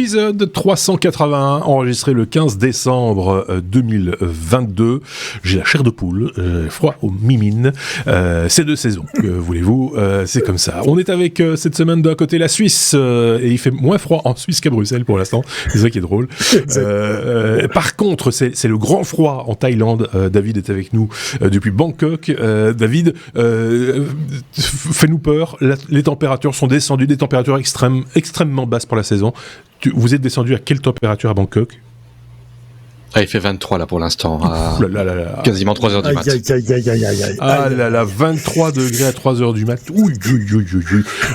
Épisode 381, enregistré le 15 décembre 2022. J'ai la chair de poule, froid aux mimines. C'est 2 saisons, voulez-vous, c'est comme ça. On est avec cette semaine d'un côté la Suisse, et il fait moins froid en Suisse qu'à Bruxelles pour l'instant. C'est ça qui est drôle. Par contre, c'est le grand froid en Thaïlande. David est avec nous depuis Bangkok. David, fais-nous peur. Les températures sont descendues, des températures extrêmement basses pour la saison. Vous êtes descendu à quelle température à Bangkok ? Il fait 23 là pour l'instant, quasiment 3h du mat. Ah là là, 23 degrés à 3h du mat. Ouh.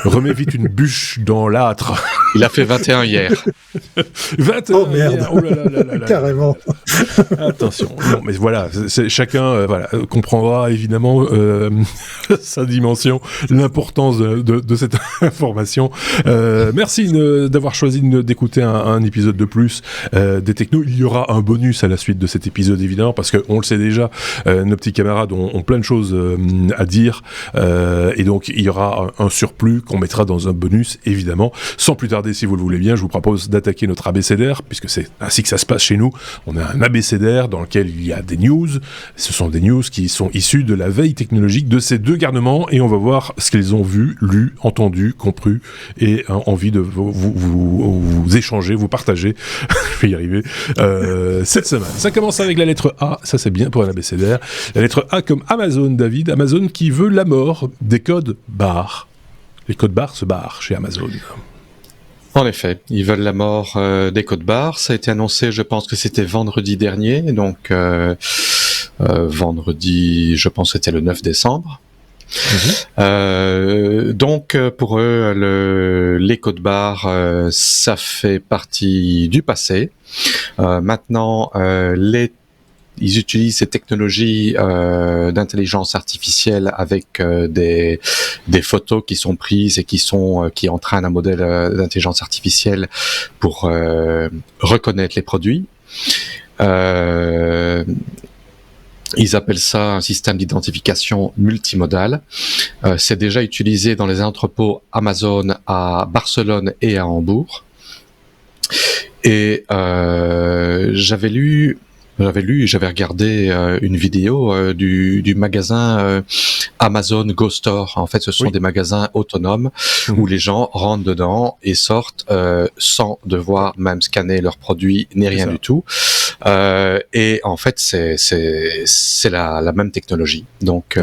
Remets vite une bûche dans l'âtre. Il a fait 21 hier. 21 oh merde. hier. Oh là. Carrément. Attention. Non, mais voilà, chacun comprendra évidemment sa dimension, l'importance de cette information. Merci d'avoir choisi d'écouter un épisode de plus des Technos. Il y aura un bonus à la suite de cet épisode évidemment, parce qu'on le sait déjà, nos petits camarades ont plein de choses à dire, et donc il y aura un surplus qu'on mettra dans un bonus évidemment. Sans plus tarder, si vous le voulez bien, je vous propose d'attaquer notre abécédaire, puisque c'est ainsi que ça se passe chez nous. On a un abécédaire dans lequel il y a des news. Ce sont des news qui sont issues de la veille technologique de ces deux garnements, et on va voir ce qu'ils ont vu, lu, entendu, compris, et envie de vous échanger, vous partager. Je vais y arriver. Cette semaine. Ça commence avec la lettre A, ça c'est bien pour un abécédaire. La lettre A comme Amazon, David. Amazon qui veut la mort des codes barres. Les codes barres se barrent chez Amazon. En effet, ils veulent la mort des codes barres. Ça a été annoncé, je pense que c'était vendredi dernier. Donc, vendredi, je pense que c'était le 9 décembre. Donc pour eux les codes barres ça fait partie du passé. Maintenant ils utilisent ces technologies d'intelligence artificielle avec des photos qui sont prises et qui entraînent un modèle d'intelligence artificielle pour reconnaître les produits. Ils appellent ça un système d'identification multimodal. C'est déjà utilisé dans les entrepôts Amazon à Barcelone et à Hambourg. Et j'avais regardé une vidéo du magasin Amazon Go Store. En fait, ce sont des magasins autonomes où les gens rentrent dedans et sortent sans devoir même scanner leurs produits ni rien du tout. Et en fait, c'est la même technologie. Donc,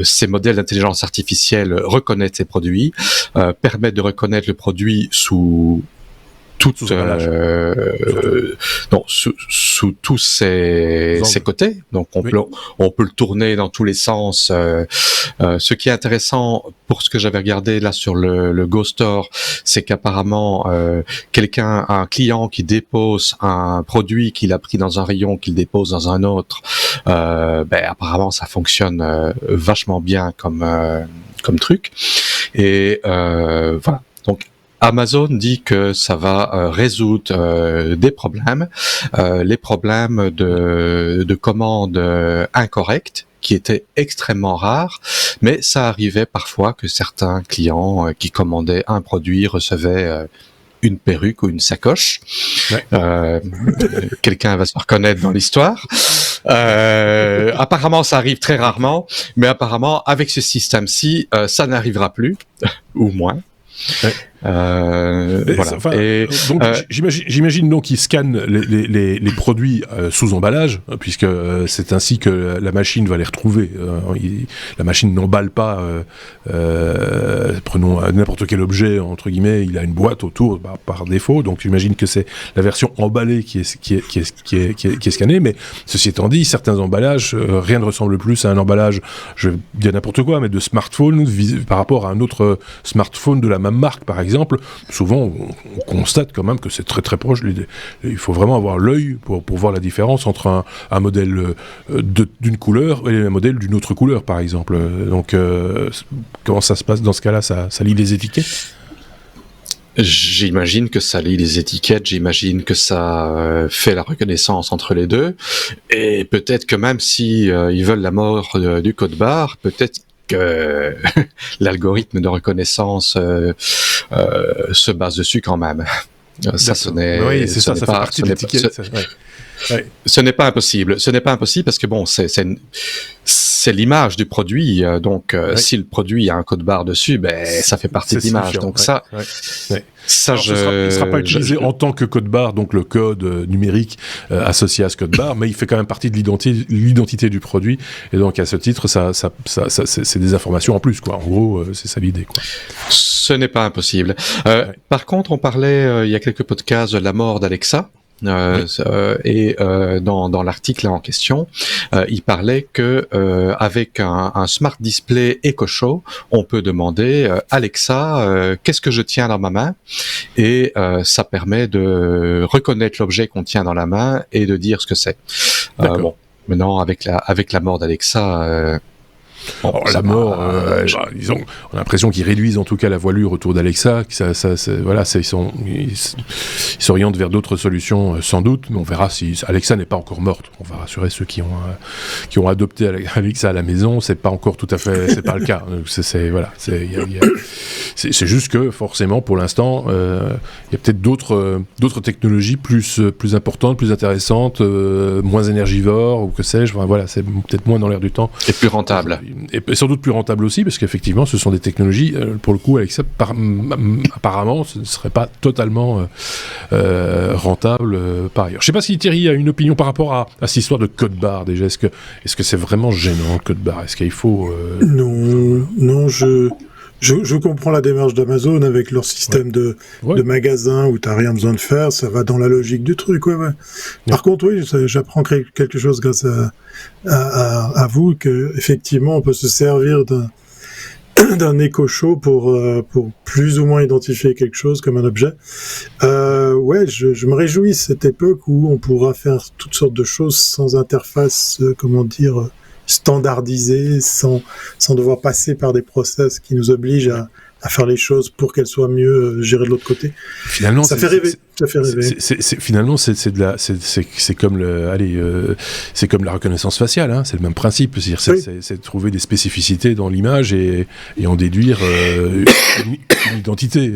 ces modèles d'intelligence artificielle reconnaissent ces produits, permettent de reconnaître le produit sous tous ses côtés. Donc on peut le tourner dans tous les sens. Ce qui est intéressant pour ce que j'avais regardé là sur le Go Store, c'est qu'apparemment un client qui dépose un produit qu'il a pris dans un rayon, qu'il dépose dans un autre, apparemment ça fonctionne vachement bien comme truc. Et voilà. Donc Amazon dit que ça va résoudre des problèmes, les problèmes de commandes incorrectes, qui étaient extrêmement rares, mais ça arrivait parfois que certains clients qui commandaient un produit recevaient une perruque ou une sacoche. Ouais. Quelqu'un va se reconnaître dans l'histoire. Apparemment, ça arrive très rarement, mais apparemment, avec ce système-ci, ça n'arrivera plus, ou moins. Ouais. Voilà. Donc j'imagine donc qu'ils scannent les produits sous emballage, puisque c'est ainsi que la machine va les retrouver. La machine n'emballe pas. Prenons n'importe quel objet entre guillemets, il a une boîte autour par défaut. Donc j'imagine que c'est la version emballée qui est scannée. Mais ceci étant dit, certains emballages, rien ne ressemble plus à un emballage, je vais dire n'importe quoi, mais de smartphone par rapport à un autre smartphone de la même marque, par exemple. Souvent, on constate quand même que c'est très très proche. Il faut vraiment avoir l'œil pour voir la différence entre un modèle d'une couleur et un modèle d'une autre couleur, par exemple. Donc, comment ça se passe dans ce cas-là ? Ça lit les étiquettes ? J'imagine que ça lit les étiquettes, j'imagine que ça fait la reconnaissance entre les deux, et peut-être que même si ils veulent la mort du code barre, peut-être que l'algorithme de reconnaissance se base dessus quand même. Ça, ce n'est, oui, c'est ça, ça fait partie de l'étiquette. Ce n'est pas impossible. Ce n'est pas impossible parce que bon, c'est l'image du produit. Donc, si le produit a un code barre dessus, ben, ça fait partie de l'image. Donc ça, ça, alors, il sera pas utilisé en tant que code barre, donc le code numérique associé à ce code barre, mais il fait quand même partie de l'identité du produit. Et donc, à ce titre, ça c'est des informations en plus, quoi. En gros, c'est ça l'idée, quoi. Ce n'est pas impossible. Par contre, on parlait il y a quelques podcasts de la mort d'Alexa. Et dans l'article en question, il parlait que avec un Smart Display Echo Show, on peut demander Alexa, qu'est-ce que je tiens dans ma main, et ça permet de reconnaître l'objet qu'on tient dans la main et de dire ce que c'est. Bon, maintenant avec la mort d'Alexa. Bon, la mort, on a l'impression qu'ils réduisent en tout cas la voilure autour d'Alexa, ils s'orientent vers d'autres solutions sans doute, mais on verra si Alexa n'est pas encore morte. On va rassurer ceux qui ont adopté Alexa à la maison, c'est pas encore tout à fait, c'est pas le cas. C'est juste que forcément pour l'instant, il y a peut-être d'autres technologies plus importantes, plus intéressantes, moins énergivores ou que sais-je. Enfin, voilà, c'est peut-être moins dans l'air du temps et plus rentable. Et sans doute plus rentable aussi, parce qu'effectivement, ce sont des technologies, pour le coup, Alexa, apparemment, ce ne serait pas totalement rentable par ailleurs. Je ne sais pas si Thierry a une opinion par rapport à cette histoire de code barre, déjà. Est-ce que c'est vraiment gênant, le code barre ? Est-ce qu'il faut... Non, je comprends la démarche d'Amazon avec leur système de magasin où tu n'as rien besoin de faire, ça va dans la logique du truc. Par contre, oui, j'apprends quelque chose grâce à vous, que effectivement on peut se servir d'un Echo Show pour plus ou moins identifier quelque chose comme un objet. Je me réjouis de cette époque où on pourra faire toutes sortes de choses sans interface, standardisée, sans devoir passer par des process qui nous obligent à faire les choses pour qu'elles soient mieux gérées de l'autre côté. Finalement, ça fait rêver. Finalement, c'est comme c'est comme la reconnaissance faciale, hein, c'est le même principe. C'est trouver des spécificités dans l'image et en déduire une identité.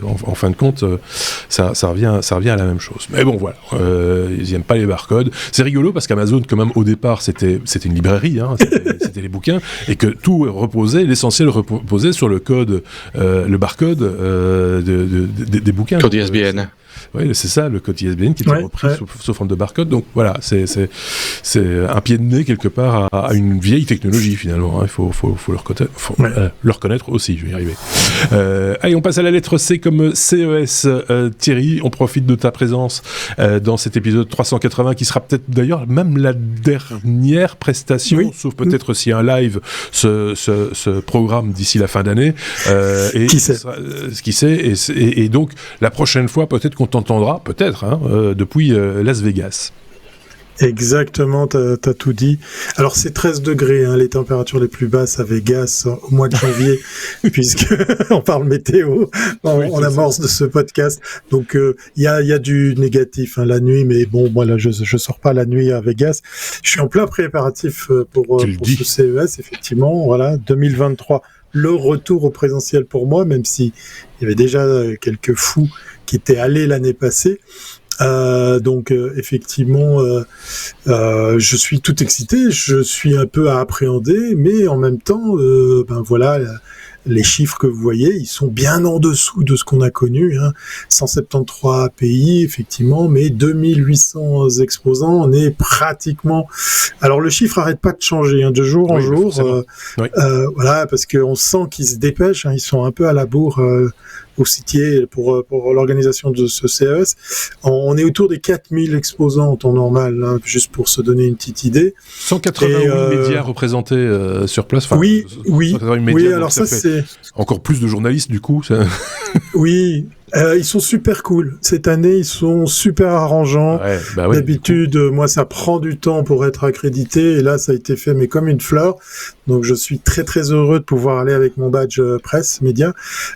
En fin de compte, ça revient à la même chose. Mais bon, voilà, ils n'aiment pas les barcodes. C'est rigolo parce qu'Amazon, quand même, au départ, c'était une librairie, hein, c'était les bouquins, et que tout l'essentiel reposait sur le code, le barcode des bouquins. Code ISBN. Oui, c'est ça, le code ISBN qui est repris sous forme de barcode. Donc voilà, c'est un pied de nez quelque part à une vieille technologie finalement. Hein. Il faut le reconnaître aussi, je vais y arriver. Allez, on passe à la lettre C comme CES. Thierry, on profite de ta présence dans cet épisode 380 qui sera peut-être d'ailleurs même la dernière prestation, sauf peut-être si un live se programme d'ici la fin d'année. Qui sait et donc la prochaine fois peut-être qu'on t'entendra, depuis Las Vegas. Exactement, t'as tout dit. Alors c'est 13 degrés, hein, les températures les plus basses à Vegas au mois de janvier, puisque on parle météo en amorce de ce podcast. Donc il y a du négatif la nuit, mais bon, voilà, je sors pas la nuit à Vegas. Je suis en plein préparatif pour ce CES, effectivement. Voilà, 2023. Le retour au présentiel pour moi, même si il y avait déjà quelques fous qui étaient allés l'année passée. Effectivement, je suis tout excité, je suis un peu à appréhender, mais en même temps, les chiffres que vous voyez, ils sont bien en dessous de ce qu'on a connu, 173 pays, effectivement, mais 2800 exposants, on est pratiquement... Alors, le chiffre arrête pas de changer, de jour en jour, parce qu'on sent qu'ils se dépêchent, ils sont un peu à la bourre au Citier pour l'organisation de ce CES. On est autour des 4000 exposants en temps normal, juste pour se donner une petite idée. 188 médias représentés sur place. Oui, alors ça c'est... Encore plus de journalistes, du coup. Ça... Oui, ils sont super cool. Cette année, ils sont super arrangeants. D'habitude, moi, ça prend du temps pour être accrédité. Et là, ça a été fait, mais comme une fleur. Donc je suis très très heureux de pouvoir aller avec mon badge presse média.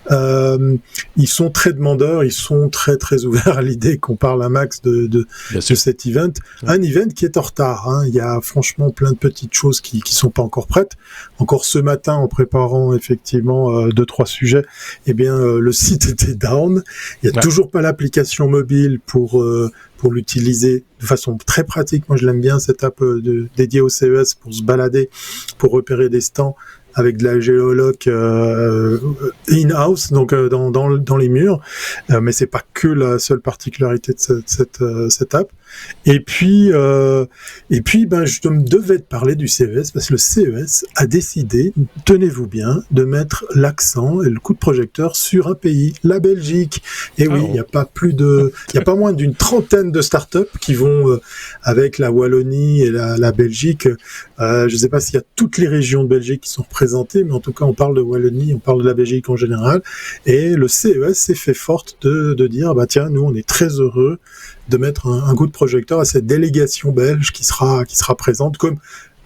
Ils sont très demandeurs, ils sont très très ouverts à l'idée qu'on parle un max de cet event. Un event qui est en retard, hein. Il y a franchement plein de petites choses qui sont pas encore prêtes. Encore ce matin, en préparant effectivement 2-3 sujets, eh bien le site était down. Il y a toujours pas l'application mobile pour l'utiliser de façon très pratique. Moi, je l'aime bien, cette app dédiée au CES pour se balader, pour repérer des stands avec de la géoloc in-house, donc dans les murs. Mais c'est pas que la seule particularité de cette app. Et puis, je me devais de parler du CES parce que le CES a décidé, tenez-vous bien, de mettre l'accent et le coup de projecteur sur un pays, la Belgique. Et oui, il n'y a pas moins d'une trentaine de startups qui vont avec la Wallonie et la Belgique. Je ne sais pas s'il y a toutes les régions de Belgique qui sont représentées, mais en tout cas, on parle de Wallonie, on parle de la Belgique en général. Et le CES s'est fait forte de dire, tiens, nous, on est très heureux de mettre un coup de projecteur à cette délégation belge qui sera présente, comme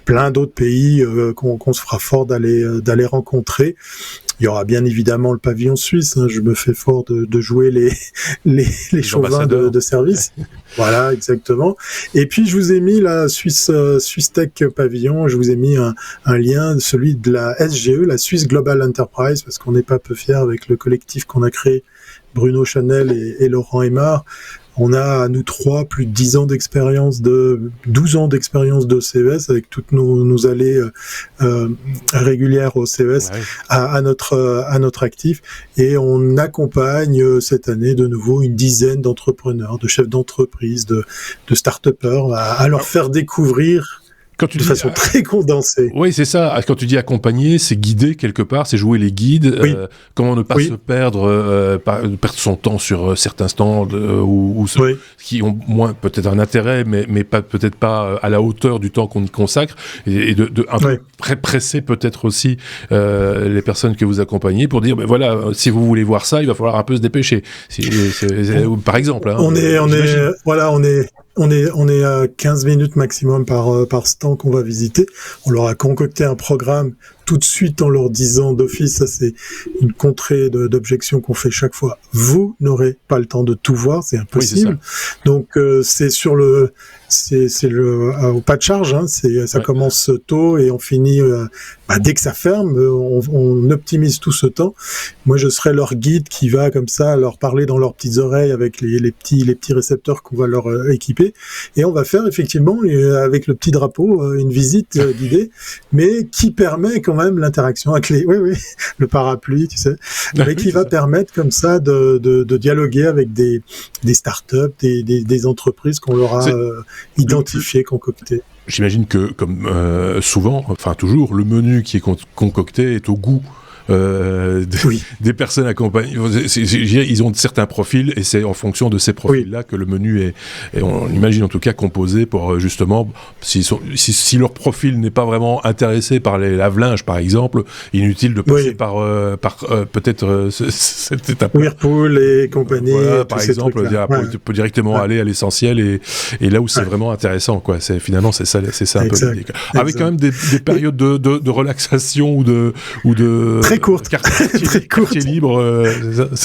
plein d'autres pays qu'on se fera fort d'aller rencontrer. Il y aura bien évidemment le pavillon suisse, hein, je me fais fort de jouer les chauvins de service. Voilà, exactement. Et puis je vous ai mis la Swiss Tech Pavillon, je vous ai mis un lien, celui de la SGE, la Swiss Global Enterprise, parce qu'on n'est pas peu fiers avec le collectif qu'on a créé, Bruno Chanel et Laurent Aymar. On a, nous trois, plus de 12 ans d'expérience de CES avec toutes nos allées régulières au CES à notre actif. Et on accompagne cette année de nouveau une dizaine d'entrepreneurs, de chefs d'entreprise, de start-upers à leur faire découvrir de façon très condensée. Oui, c'est ça. Quand tu dis accompagner, c'est guider quelque part, c'est jouer les guides. Oui. Comment ne pas se perdre son temps sur certains stands qui ont moins peut-être un intérêt, mais peut-être pas à la hauteur du temps qu'on y consacre, et de un peu presser peut-être aussi les personnes que vous accompagnez pour dire, voilà, si vous voulez voir ça, il va falloir un peu se dépêcher. Par exemple. Hein, on est à 15 minutes maximum par stand qu'on va visiter. On leur a concocté un programme tout de suite en leur disant d'office, ça c'est une contrée d'objection qu'on fait chaque fois. Vous n'aurez pas le temps de tout voir, c'est impossible. Oui, c'est donc c'est au pas de charge, hein, ça commence tôt et on finit dès que ça ferme, on optimise tout ce temps. Moi je serai leur guide qui va comme ça leur parler dans leurs petites oreilles avec les petits récepteurs qu'on va leur équiper, et on va faire effectivement avec le petit drapeau une visite guidée, mais qui permet quand même l'interaction avec le parapluie, tu sais, mais qui va permettre comme ça de dialoguer avec des startups, des entreprises qu'on leur a identifiées, concoctées. J'imagine que, comme souvent, enfin toujours, le menu qui est concocté est au goût des personnes accompagnées. Ils ont certains profils et c'est en fonction de ces profils-là que le menu est, on imagine en tout cas, composé pour justement, si leur profil n'est pas vraiment intéressé par les lave-linges par exemple, inutile de passer par peut-être cette étape. Whirlpool et compagnie. Voilà, par exemple, on peut directement aller à l'essentiel et là où c'est vraiment intéressant, quoi. Finalement c'est ça un peu l'idée. Avec quand même des périodes de relaxation ou de très courte, quartier libre.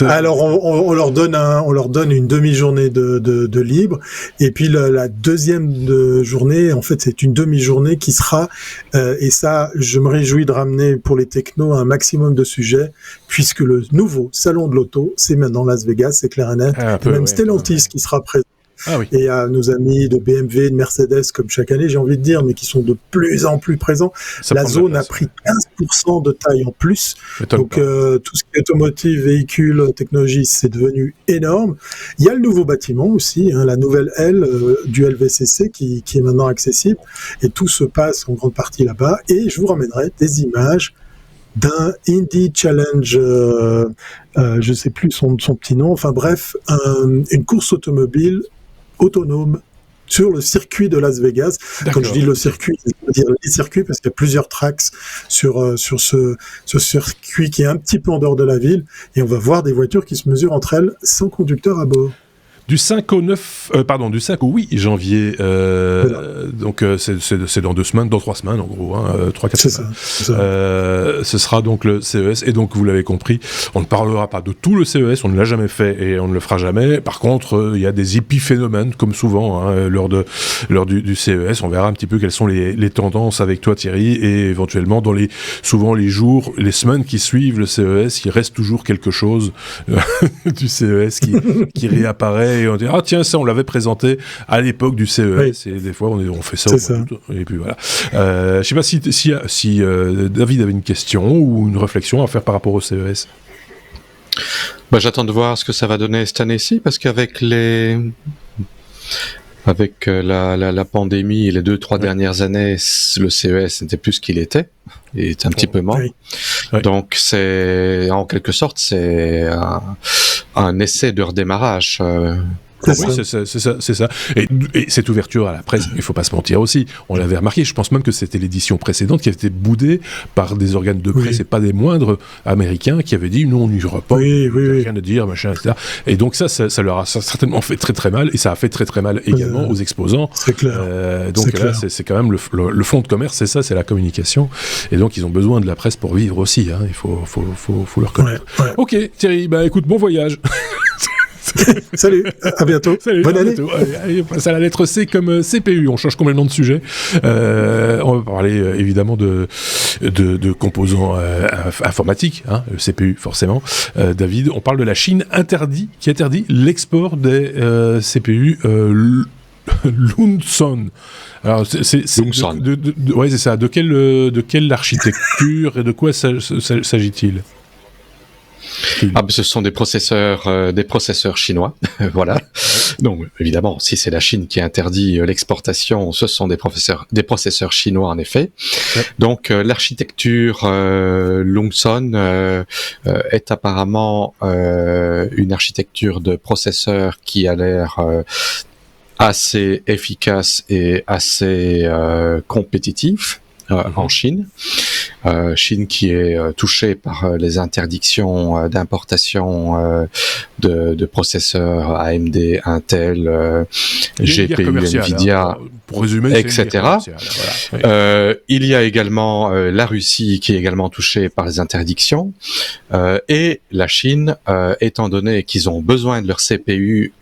Alors on leur donne une demi-journée de libre, et puis la deuxième journée, en fait, c'est une demi-journée qui sera et ça, je me réjouis de ramener pour les technos un maximum de sujets, puisque le nouveau salon de l'auto, c'est maintenant Las Vegas, c'est clair et net. Même Stellantis qui sera présent. Ah oui. Et à nos amis de BMW, de Mercedes, comme chaque année, j'ai envie de dire, mais qui sont de plus en plus présents. La zone a pris 15% de taille en plus. Donc, tout ce qui est automotive, véhicule, technologie, c'est devenu énorme. Il y a le nouveau bâtiment aussi, hein, la nouvelle aile du LVCC qui est maintenant accessible. Et tout se passe en grande partie là-bas. Et je vous ramènerai des images d'un Indy Challenge, je sais plus son petit nom, enfin bref, une course automobile autonome sur le circuit de Las Vegas. D'accord. Quand je dis le circuit, je veux dire les circuits, parce qu'il y a plusieurs tracks sur ce circuit qui est un petit peu en dehors de la ville, et on va voir des voitures qui se mesurent entre elles sans conducteur à bord. Du 5 au 8 janvier. Donc c'est dans 2 semaines, dans 3 semaines en gros, 3-4 semaines. C'est ça. Ce sera donc le CES, et donc vous l'avez compris, on ne parlera pas de tout le CES, on ne l'a jamais fait et on ne le fera jamais. Par contre, il y a des épiphénomènes, comme souvent lors du CES. On verra un petit peu quelles sont les tendances avec toi, Thierry, et éventuellement souvent les jours, les semaines qui suivent le CES, il reste toujours quelque chose du CES qui réapparaît, et on dit tiens, ça on l'avait présenté à l'époque du CES, et des fois on fait ça, et puis voilà. Je sais pas si David avait une question ou une réflexion à faire par rapport au CES. J'attends de voir ce que ça va donner cette année-ci, parce qu'avec la pandémie et les 2-3 dernières années, le CES n'était plus ce qu'il était. Il est un petit peu mort. Oui. Donc c'est, en quelque sorte, c'est un essai de redémarrage. Oui, c'est ça. Et cette ouverture à la presse, il ne faut pas se mentir aussi. On l'avait remarqué, je pense même que c'était l'édition précédente qui avait été boudée par des organes de presse, et pas des moindres américains, qui avaient dit, nous on n'ira pas, rien à dire, machin, etc. Et donc ça leur a certainement fait très très mal, et ça a fait très très mal également aux exposants. C'est clair. Donc là, c'est quand même le fond de commerce, c'est ça, c'est la communication. Et donc ils ont besoin de la presse pour vivre aussi, il faut le reconnaître. Ouais. Ok, Thierry, écoute, bon voyage. Salut, à bientôt. Salut, bonne année. Allez, on passe à la lettre C comme CPU. On change complètement de sujet. On va parler évidemment de composants informatiques, le CPU forcément. David, on parle de la Chine qui interdit l'export des CPU Lunson. Alors c'est ouais, c'est ça. De quelle architecture et de quoi s'agit-il? Ce sont des processeurs chinois, voilà. Donc évidemment, si c'est la Chine qui interdit l'exportation, ce sont des processeurs chinois en effet. Ouais. Donc l'architecture Lunson est apparemment une architecture de processeurs qui a l'air assez efficace et assez compétitif. En Chine. Chine qui est touchée par les interdictions d'importation de processeurs AMD, Intel, GPU, Nvidia, pour résumer, etc. Voilà. Il y a également la Russie qui est également touchée par les interdictions et la Chine, étant donné qu'ils ont besoin de leur CPU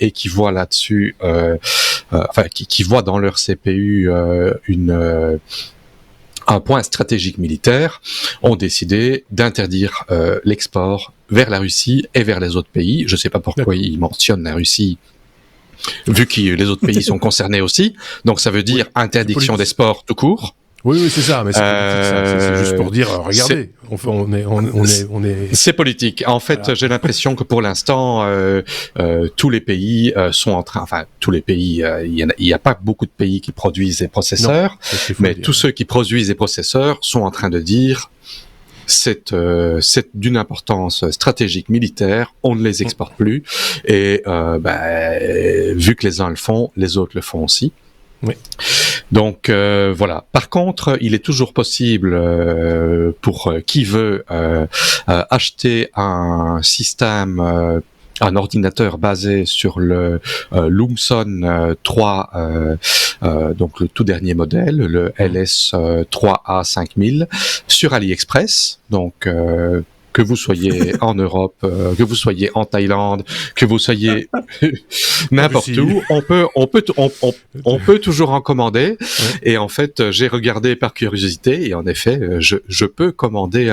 et qui voient là-dessus, qui voient dans leur CPU un point stratégique militaire, ont décidé d'interdire l'export vers la Russie et vers les autres pays. Je ne sais pas pourquoi ils mentionnent la Russie, vu que les autres pays sont concernés aussi. Donc ça veut dire interdiction d'export tout court. Oui, c'est ça, mais c'est politique, ça. C'est juste pour dire, regardez, on est... C'est politique. En fait, voilà. J'ai l'impression que pour l'instant, tous les pays sont en train... Enfin, tous les pays, il n'y a pas beaucoup de pays qui produisent des processeurs, mais tous ceux qui produisent des processeurs sont en train de dire... C'est d'une importance stratégique militaire, on ne les exporte plus, et vu que les uns le font, les autres le font aussi. Oui. Donc voilà. Par contre, il est toujours possible pour qui veut acheter un système, un ordinateur basé sur le Lunson 3, donc le tout dernier modèle, le LS3A5000, sur AliExpress. Donc que vous soyez en Europe, que vous soyez en Thaïlande, que vous soyez n'importe où, on peut toujours en commander. Ouais. Et en fait, j'ai regardé par curiosité et en effet, je peux commander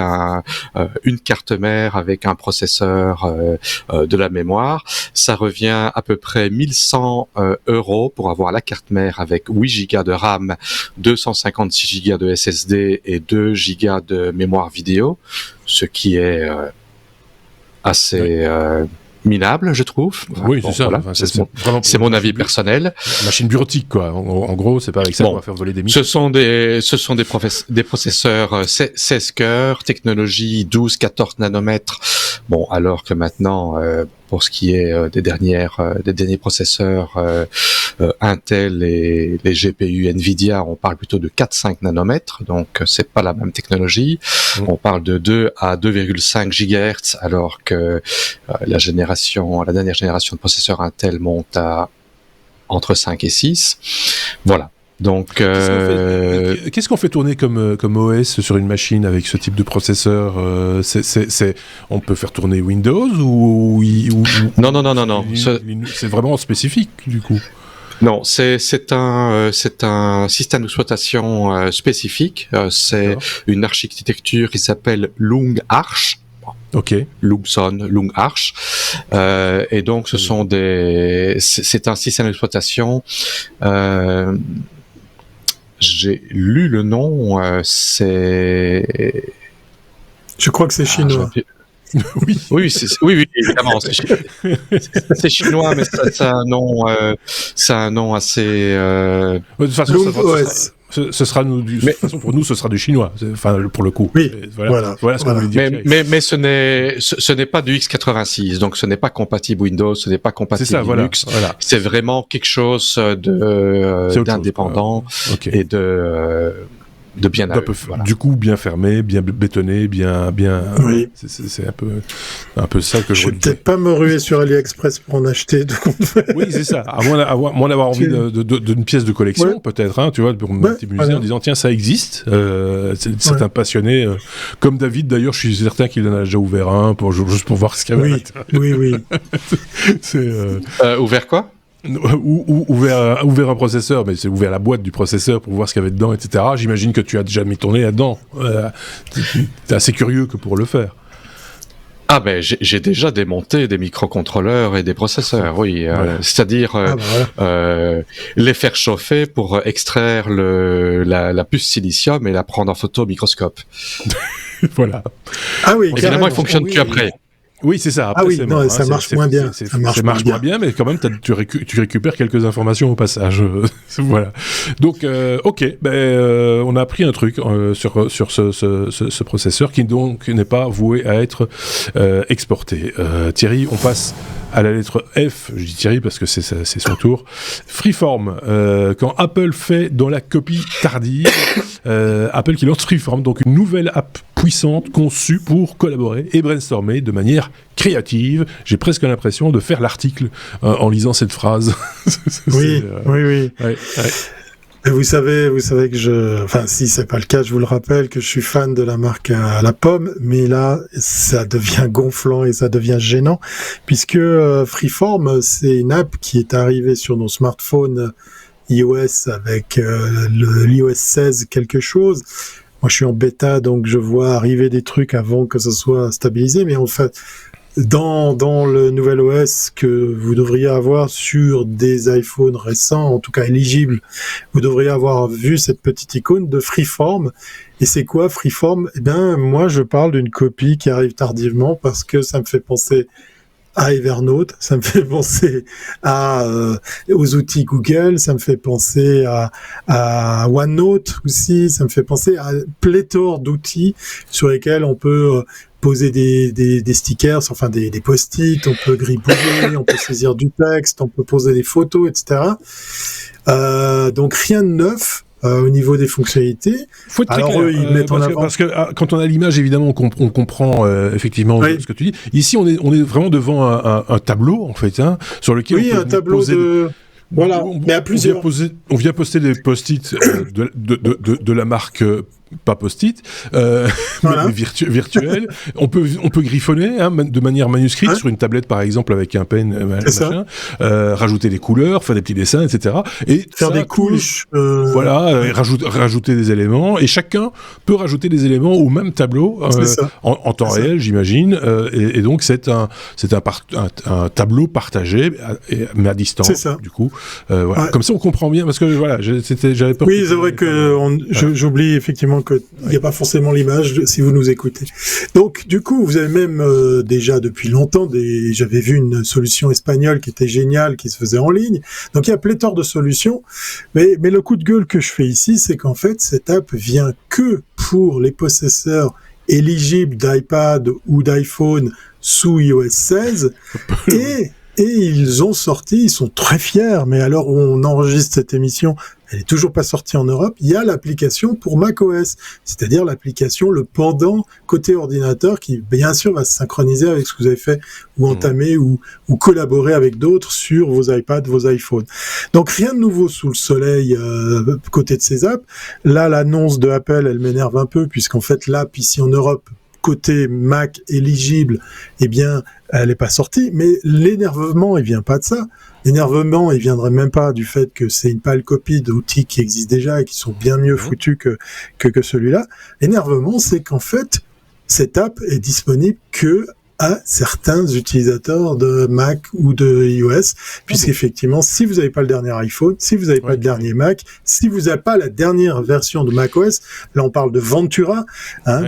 une carte mère avec un processeur, de la mémoire. Ça revient à peu près 1100 € pour avoir la carte mère avec 8 Go de RAM, 256 Go de SSD et 2 Go de mémoire vidéo. Ce qui est assez minable, je trouve. Enfin, oui, c'est ça. Voilà, enfin, c'est mon avis personnel. Machine bureautique, quoi. En gros, c'est pas avec ça qu'on va faire voler des mines. Ce sont des processeurs 16 cœurs, technologie 12-14 nanomètres. Bon, alors que maintenant, pour ce qui est des derniers processeurs Intel et les GPU Nvidia, on parle plutôt de 4-5 nanomètres, donc c'est pas la même technologie. On parle de 2 à 2,5 GHz, alors que la dernière génération de processeurs Intel monte à entre 5 et 6. Voilà. Donc, qu'est-ce qu'on fait tourner comme OS sur une machine avec ce type de processeur? On peut faire tourner Windows ou Non. C'est vraiment spécifique du coup. Non, c'est un système d'exploitation spécifique. C'est une architecture qui s'appelle Lung Arch. Ok. Lungson, Lung Arch. Et donc, c'est un système d'exploitation. J'ai lu le nom, Je crois que c'est chinois. Oui, évidemment. C'est chinois, mais c'est un nom assez. De toute façon, ce sera de toute façon pour nous, ce sera du chinois. Enfin, pour le coup. Oui. Voilà ce qu'on veut dire. Mais ce n'est pas du x86, donc ce n'est pas compatible Windows, ce n'est pas compatible Linux. Voilà. C'est vraiment quelque chose d'indépendant et de bien du coup bien fermé, bien bétonné, bien oui. C'est un peu ça que je vais peut-être pas me ruer sur AliExpress pour en acheter. Oui, c'est ça. À moins d'avoir envie d'une pièce de collection, peut-être, hein, tu vois, pour me t'amuser en disant tiens, ça existe. C'est un passionné comme David d'ailleurs, je suis certain qu'il en a déjà ouvert un juste pour voir ce qu'il y avait. Oui. C'est ouvert quoi? Ouvert un processeur, mais c'est ouvert la boîte du processeur pour voir ce qu'il y avait dedans, etc. J'imagine que tu as déjà mis ton nez là-dedans. T'es assez curieux que pour le faire. Ah ben j'ai déjà démonté des microcontrôleurs et des processeurs, oui. C'est-à-dire les faire chauffer pour extraire la puce silicium et la prendre en photo au microscope. Voilà. Ah oui. Évidemment, il fonctionne qu'après. Oui, c'est ça. Après, ça marche moins bien. Ça marche moins bien, mais quand même, tu récupères quelques informations au passage. Voilà. Donc, ok, on a appris un truc sur ce processeur qui donc n'est pas voué à être exporté. Thierry, on passe à la lettre F. Je dis Thierry parce que c'est son tour. Freeform. Quand Apple fait dans la copie tardive, Apple qui lance Freeform, donc une nouvelle app puissante conçue pour collaborer et brainstormer de manière créative. J'ai presque l'impression de faire l'article en lisant cette phrase. Oui. Ouais. Et vous savez que si c'est pas le cas, je vous le rappelle que je suis fan de la marque à la pomme, mais là, ça devient gonflant et ça devient gênant, puisque Freeform, c'est une app qui est arrivée sur nos smartphones iOS avec l'iOS 16 quelque chose. Moi, je suis en bêta, donc je vois arriver des trucs avant que ce soit stabilisé, mais en fait, dans le nouvel OS que vous devriez avoir sur des iPhones récents, en tout cas éligibles, vous devriez avoir vu cette petite icône de Freeform. Et c'est quoi Freeform? Eh bien, moi, je parle d'une copie qui arrive tardivement parce que ça me fait penser à Evernote, ça me fait penser aux outils Google, ça me fait penser à OneNote aussi, ça me fait penser à pléthore d'outils sur lesquels on peut poser des stickers, enfin des post-it, on peut gribouiller, on peut saisir du texte, on peut poser des photos, etc. Donc rien de neuf. Au niveau des fonctionnalités. Faut être très clair, ils mettent en avant... parce que quand on a l'image, évidemment, on comprend effectivement ce que tu dis. Ici, on est vraiment devant un tableau, en fait, sur lequel on peut un tableau poser Voilà, mais à plusieurs. On vient poster des post-it de la marque pas post-it, voilà. mais virtuel. on peut griffonner de manière manuscrite sur une tablette par exemple avec un pen, machin, rajouter des couleurs, faire des petits dessins, etc. Et faire des couches. Rajouter des éléments. Et chacun peut rajouter des éléments au même tableau en temps réel, j'imagine. Et donc c'est un tableau partagé, mais à distance. Du coup, voilà. Comme ça on comprend bien parce que voilà, j'avais peur. Oui, c'est vrai que j'oublie effectivement qu'il n'y a pas forcément l'image si vous nous écoutez. Donc, du coup, vous avez même déjà depuis longtemps, j'avais vu une solution espagnole qui était géniale, qui se faisait en ligne. Donc, il y a pléthore de solutions. Mais le coup de gueule que je fais ici, c'est qu'en fait, cette app vient que pour les possesseurs éligibles d'iPad ou d'iPhone sous iOS 16. Et Et ils sont très fiers, mais à l'heure où on enregistre cette émission, elle est toujours pas sortie en Europe, il y a l'application pour macOS, c'est-à-dire l'application, le pendant côté ordinateur qui, bien sûr, va se synchroniser avec ce que vous avez fait ou entamer ou collaborer avec d'autres sur vos iPads, vos iPhones. Donc rien de nouveau sous le soleil côté de ces apps. Là, l'annonce de Apple, elle m'énerve un peu puisqu'en fait, l'app ici en Europe, côté Mac éligible, eh bien, elle n'est pas sortie, mais l'énervement, il vient pas de ça. L'énervement, il viendrait même pas du fait que c'est une pâle copie d'outils qui existent déjà et qui sont bien mieux foutus que celui-là. L'énervement, c'est qu'en fait, cette app est disponible que à certains utilisateurs de Mac ou de iOS, puisqu'effectivement, si vous n'avez pas le dernier iPhone, si vous n'avez pas le dernier Mac, si vous n'avez pas la dernière version de macOS, là on parle de Ventura,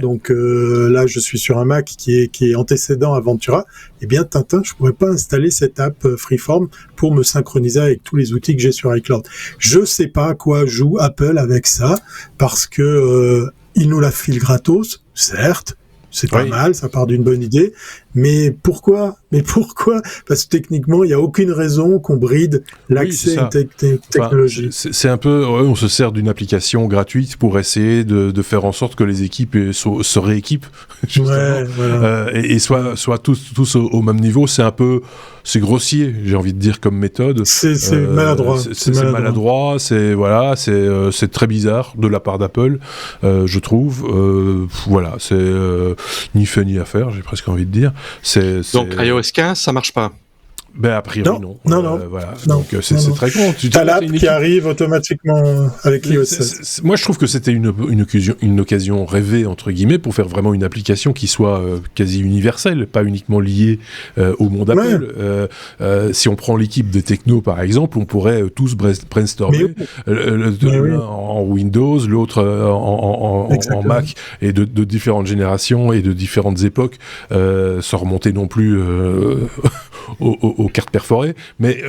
donc là je suis sur un Mac qui est antécédent à Ventura, eh bien Tintin, je pourrais pas installer cette app Freeform pour me synchroniser avec tous les outils que j'ai sur iCloud. Je sais pas à quoi joue Apple avec ça, parce que il nous la file gratos, certes. C'est pas mal, ça part d'une bonne idée. Mais pourquoi ? Parce que techniquement, il n'y a aucune raison qu'on bride l'accès à une technologie. C'est un peu, on se sert d'une application gratuite pour essayer de faire en sorte que les équipes se rééquipent, et soient tous au même niveau. C'est grossier, j'ai envie de dire, comme méthode. C'est maladroit. C'est maladroit. C'est très bizarre de la part d'Apple, je trouve. C'est ni fait ni à faire, j'ai presque envie de dire. Donc iOS 15, ça marche pas. Ben a priori non. Non. Voilà. Donc c'est très con. T'as l'app qui arrive automatiquement avec l'iOS 16. Moi je trouve que c'était une occasion rêvée entre guillemets pour faire vraiment une application qui soit quasi universelle, pas uniquement liée au monde Apple. Si on prend l'équipe des technos par exemple, on pourrait tous brainstormer. L'un en Windows, l'autre en Mac, et de différentes générations et de différentes époques, sans remonter non plus aux cartes perforées, mais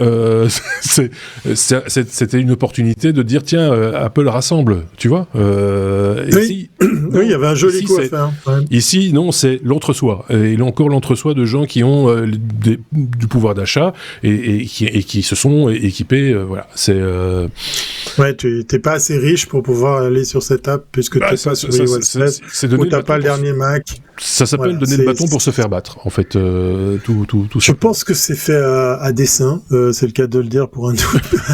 c'était une opportunité de dire tiens, Apple rassemble, tu vois. Oui, il y avait un joli coup à faire. Ici, non, c'est l'entre-soi. Et encore l'entre-soi de gens qui ont du pouvoir d'achat et qui se sont équipés. Voilà, c'est. Ouais, t'es pas assez riche pour pouvoir aller sur cette app puisque t'es pas sur iOS 16 ou t'as pas le dernier Mac. Ça s'appelle donner le bâton pour se faire battre, en fait. Tout Je pense que c'est fait à dessein, c'est le cas de le dire pour un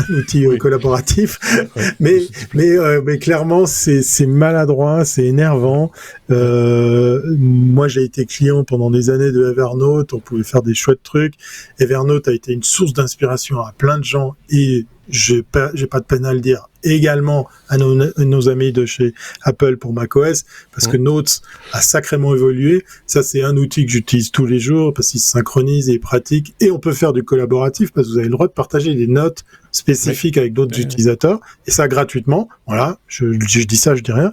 outil collaboratif. Mais clairement, c'est maladroit, c'est énervant. Moi, j'ai été client pendant des années de Evernote. On pouvait faire des chouettes trucs. Evernote a été une source d'inspiration à plein de gens et j'ai pas de peine à le dire, également à nos amis de chez Apple pour macOS, parce que Notes a sacrément évolué. Ça, c'est un outil que j'utilise tous les jours parce qu'il se synchronise et est pratique, et on peut faire du collaboratif parce que vous avez le droit de partager des notes spécifiques avec d'autres utilisateurs, et ça gratuitement. Voilà, je dis ça, je dis rien.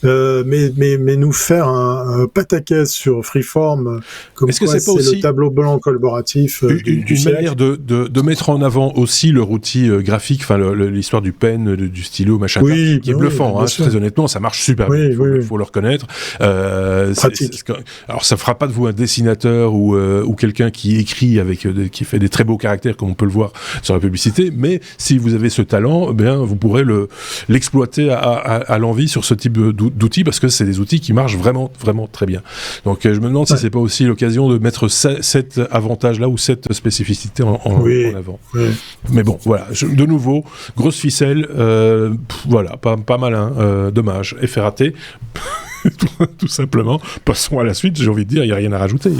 Mais nous faire un pataquès sur Freeform, comme quoi c'est aussi le tableau blanc collaboratif une manière de mettre en avant aussi leur outil graphique, enfin l'histoire du pen, du stylo, machin, qui est bluffant. Très honnêtement, ça marche super bien. Faut le reconnaître. Alors ça fera pas de vous un dessinateur ou quelqu'un qui écrit qui fait des très beaux caractères, comme on peut le voir sur la publicité, mais si vous avez ce talent, vous pourrez l'exploiter à l'envi sur ce type d'outils, parce que c'est des outils qui marchent vraiment, vraiment très bien. Donc je me demande si c'est pas aussi l'occasion de mettre cet avantage-là ou cette spécificité en avant. Mais bon, voilà, de nouveau, grosse ficelle, voilà, pas malin, dommage, effet raté. Tout simplement. Passons à la suite, j'ai envie de dire, il n'y a rien à rajouter.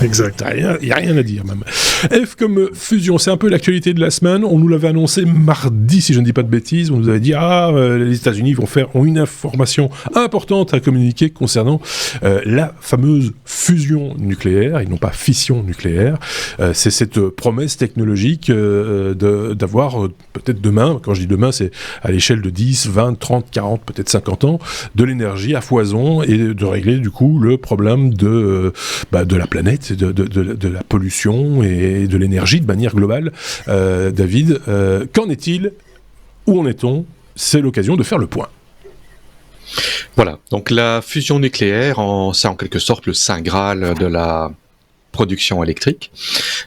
Exact. Il n'y a rien à dire, même. F comme fusion, c'est un peu l'actualité de la semaine. On nous l'avait annoncé mardi, si je ne dis pas de bêtises. On nous avait dit, les États-Unis ont une information importante à communiquer concernant la fameuse fusion nucléaire, et non pas fission nucléaire. C'est cette promesse technologique d'avoir, peut-être demain, quand je dis demain, c'est à l'échelle de 10, 20, 30, 40, peut-être 50 ans, de l'énergie à foison, et de régler du coup le problème de la planète, de la pollution et de l'énergie de manière globale. David, qu'en est-il ? Où en est-on ? C'est l'occasion de faire le point. Voilà, donc la fusion nucléaire, c'est en quelque sorte le saint graal de la production électrique.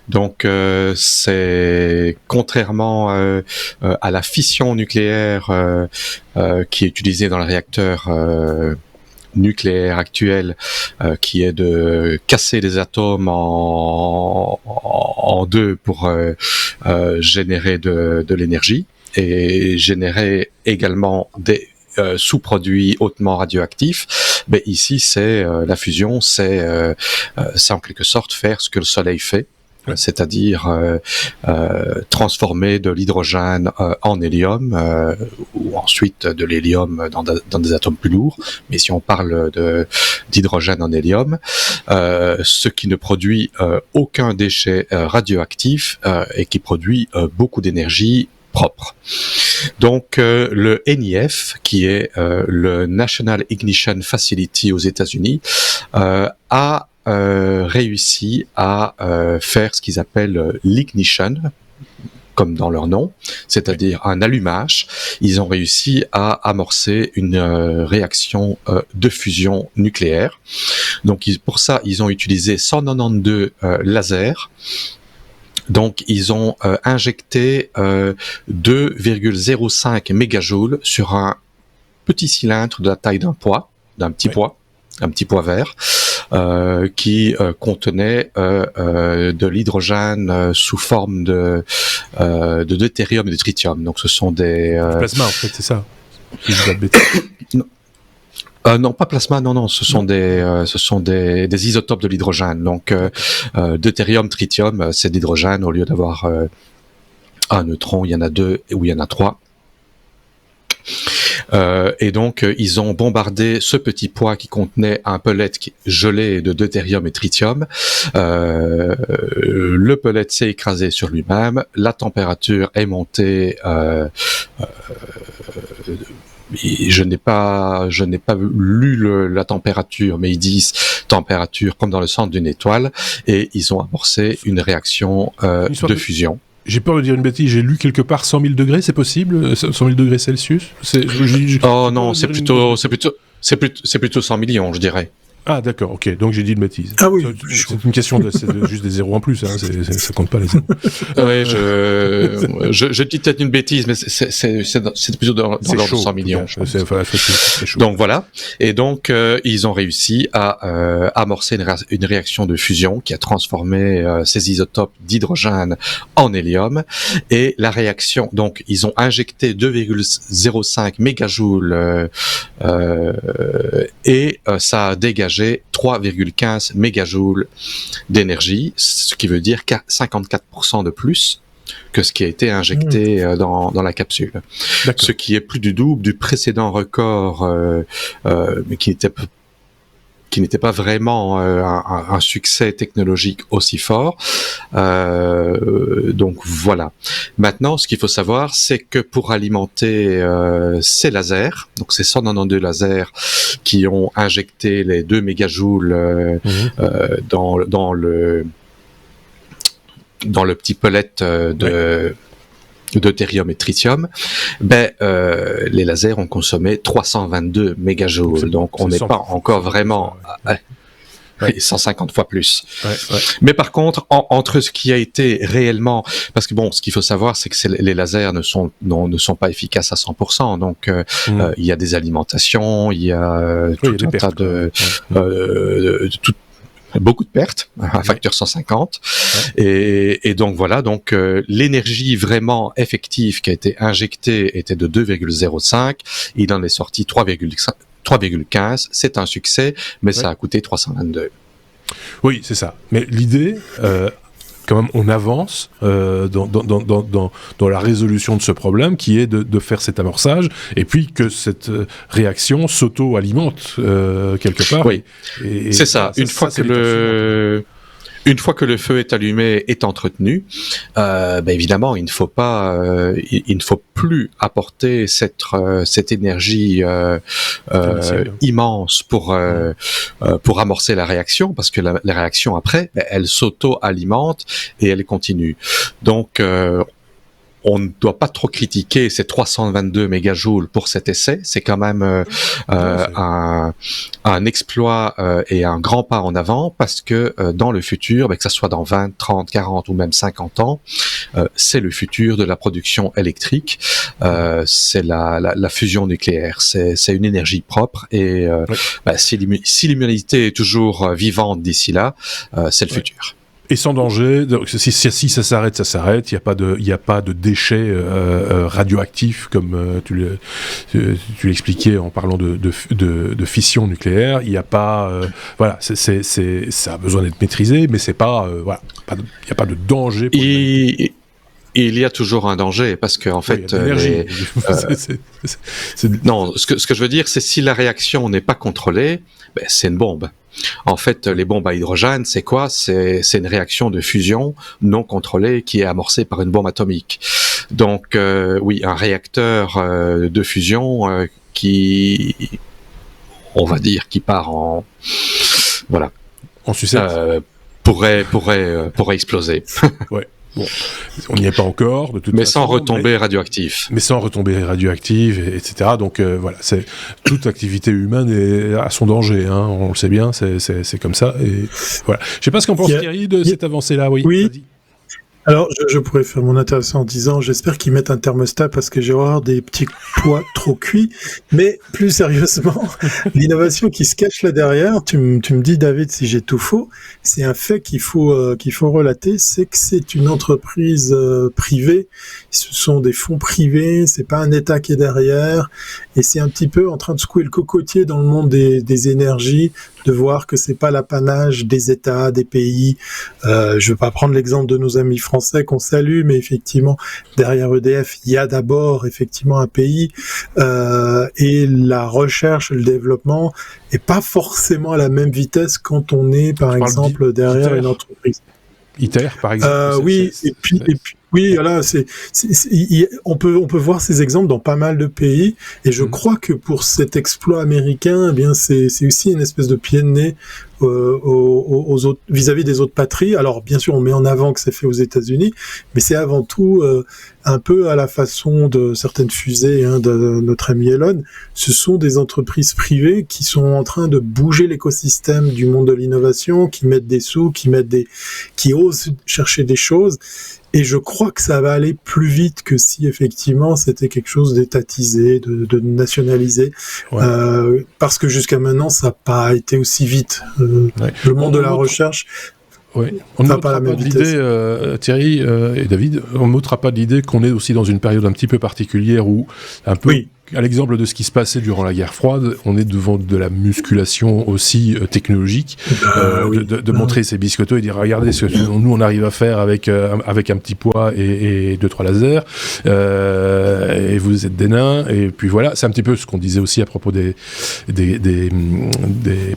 Donc c'est contrairement à la fission nucléaire qui est utilisée dans le réacteur nucléaire actuel, qui est de casser les atomes en deux pour générer de l'énergie et générer également des sous-produits hautement radioactifs. Mais ici, c'est la fusion, c'est en quelque sorte faire ce que le Soleil fait. C'est-à-dire transformer de l'hydrogène en hélium ou ensuite de l'hélium dans des atomes plus lourds. Mais si on parle d'hydrogène en hélium, ce qui ne produit aucun déchet radioactif et qui produit beaucoup d'énergie propre. Donc le NIF, qui est le National Ignition Facility aux États-Unis, a réussi à faire ce qu'ils appellent l'ignition, comme dans leur nom, c'est-à-dire un allumage. Ils ont réussi à amorcer une réaction de fusion nucléaire. Donc pour ça, ils ont utilisé 192 lasers. Donc ils ont injecté 2,05 mégajoules sur un petit cylindre de la taille d'un petit pois vert, qui contenait de l'hydrogène sous forme de deutérium et de tritium. Donc ce sont des plasma en fait, c'est ça. Si je dis pas de bêtises. Non, pas plasma, non, ce sont des isotopes de l'hydrogène. Donc deutérium, tritium, c'est de l'hydrogène. Au lieu d'avoir un neutron, il y en a 2 ou il y en a 3. Et donc ils ont bombardé ce petit pois qui contenait un pellet gelé de deutérium et tritium. Le pellet s'est écrasé sur lui-même, la température est montée. Je n'ai pas lu la température, mais ils disent température comme dans le centre d'une étoile, et ils ont amorcé une réaction de fusion. J'ai peur de dire une bêtise, j'ai lu quelque part 100 000 degrés, c'est possible 100 000 degrés Celsius Oh non, c'est plutôt 100 millions, je dirais. Ah d'accord, ok, donc j'ai dit une bêtise. Ah oui. C'est une question de juste des zéros en plus, hein, ça compte pas les zéros. Oui, je dis peut-être une bêtise, mais c'est plutôt dans l'ordre de 100 millions. C'est chaud. Donc voilà, et donc ils ont réussi à amorcer une réaction de fusion qui a transformé ces isotopes d'hydrogène en hélium, et la réaction, donc ils ont injecté 2,05 mégajoules et ça a dégagé 3,15 mégajoules d'énergie, ce qui veut dire 54% de plus que ce qui a été injecté dans la capsule. D'accord. Ce qui est plus du double du précédent record, mais qui n'était pas vraiment un succès technologique aussi fort. Donc voilà. Maintenant, ce qu'il faut savoir, c'est que pour alimenter ces lasers, donc ces 192 lasers qui ont injecté les 2 mégajoules dans le petit pellet de deutérium et tritium, les lasers ont consommé 322 mégajoules. Donc on n'est pas encore vraiment... 150 fois plus. Mais par contre, entre ce qui a été réellement, parce que bon, ce qu'il faut savoir, c'est que les lasers ne sont pas efficaces à 100%. Donc, il y a des alimentations, il y a tout un tas beaucoup de pertes, un facteur 150. Et donc voilà, donc l'énergie vraiment effective qui a été injectée était de 2,05. Il en est sorti 3,15, c'est un succès, mais ça a coûté 322. Oui, c'est ça. Mais l'idée, quand même, on avance dans la résolution de ce problème, qui est de faire cet amorçage, et puis que cette réaction s'auto-alimente quelque part. Oui, c'est ça. Une fois que le feu est allumé, est entretenu, évidemment, il ne faut plus apporter cette énergie immense pour amorcer la réaction, parce que la réaction après, elle s'auto-alimente et elle continue. Donc on ne doit pas trop critiquer ces 322 mégajoules pour cet essai. C'est quand même un exploit et un grand pas en avant, parce que dans le futur, que ça soit dans 20, 30, 40 ou même 50 ans, c'est le futur de la production électrique. C'est la fusion nucléaire. C'est une énergie propre, et si l'humanité est toujours vivante d'ici là, c'est le futur. Et sans danger. Donc, si ça s'arrête, ça s'arrête. Il y a pas de déchets radioactifs, comme tu l'expliquais en parlant de fission nucléaire. Il y a pas, voilà, ça a besoin d'être maîtrisé, mais c'est pas, voilà, il y a pas de danger. Il y a toujours un danger, parce que en fait, non, ce que je veux dire, c'est si la réaction n'est pas contrôlée, c'est une bombe. En fait, les bombes à hydrogène, c'est quoi ? C'est une réaction de fusion non contrôlée qui est amorcée par une bombe atomique. Donc, oui, un réacteur de fusion qui, on va dire, qui part en, voilà, en sucette, pourrait exploser. Ouais. Bon, on n'y est pas encore, de toute façon. Sans retomber radioactif. Mais sans retomber radioactive, etc. Donc voilà, toute activité humaine est à son danger, hein, on le sait bien, c'est comme ça. Et voilà. Je ne sais pas ce qu'en pense Thierry de cette avancée-là. Oui. Vas-y. Alors, je pourrais faire mon intervention en disant, j'espère qu'ils mettent un thermostat, parce que j'ai horreur des petits pois trop cuits. Mais plus sérieusement, l'innovation qui se cache là derrière, tu me dis, David, si j'ai tout faux, c'est un fait qu'il faut relater, c'est que c'est une entreprise privée, ce sont des fonds privés, c'est pas un État qui est derrière, et c'est un petit peu en train de secouer le cocotier dans le monde des énergies, de voir que c'est pas l'apanage des États, des pays. Je veux pas prendre l'exemple de nos amis français qu'on salue, mais effectivement, derrière EDF, il y a d'abord effectivement un pays, et la recherche, le développement est pas forcément à la même vitesse quand on est, par exemple, derrière une entreprise. ITER, par exemple. Oui, et puis, oui, voilà, on peut voir ces exemples dans pas mal de pays, et je crois que pour cet exploit américain, eh bien, c'est aussi une espèce de pied de nez aux autres, vis-à-vis des autres patries. Alors, bien sûr, on met en avant que c'est fait aux États-Unis, mais c'est avant tout un peu à la façon de certaines fusées, hein, de notre ami Elon. Ce sont des entreprises privées qui sont en train de bouger l'écosystème du monde de l'innovation, qui mettent des sous, qui osent chercher des choses. Et je crois que ça va aller plus vite que si effectivement c'était quelque chose d'étatisé, de nationalisé, parce que jusqu'à maintenant ça n'a pas été aussi vite. Le monde de la recherche. Ouais. On ne mettra pas de l'idée, Thierry et David, on ne mettra pas de l'idée qu'on est aussi dans une période un petit peu particulière où, un peu à l'exemple de ce qui se passait durant la guerre froide, on est devant de la musculation aussi technologique, de montrer ses biscottos et dire regardez ce que nous on arrive à faire avec un petit poids et 2-3 lasers, et vous êtes des nains, et puis voilà, c'est un petit peu ce qu'on disait aussi à propos des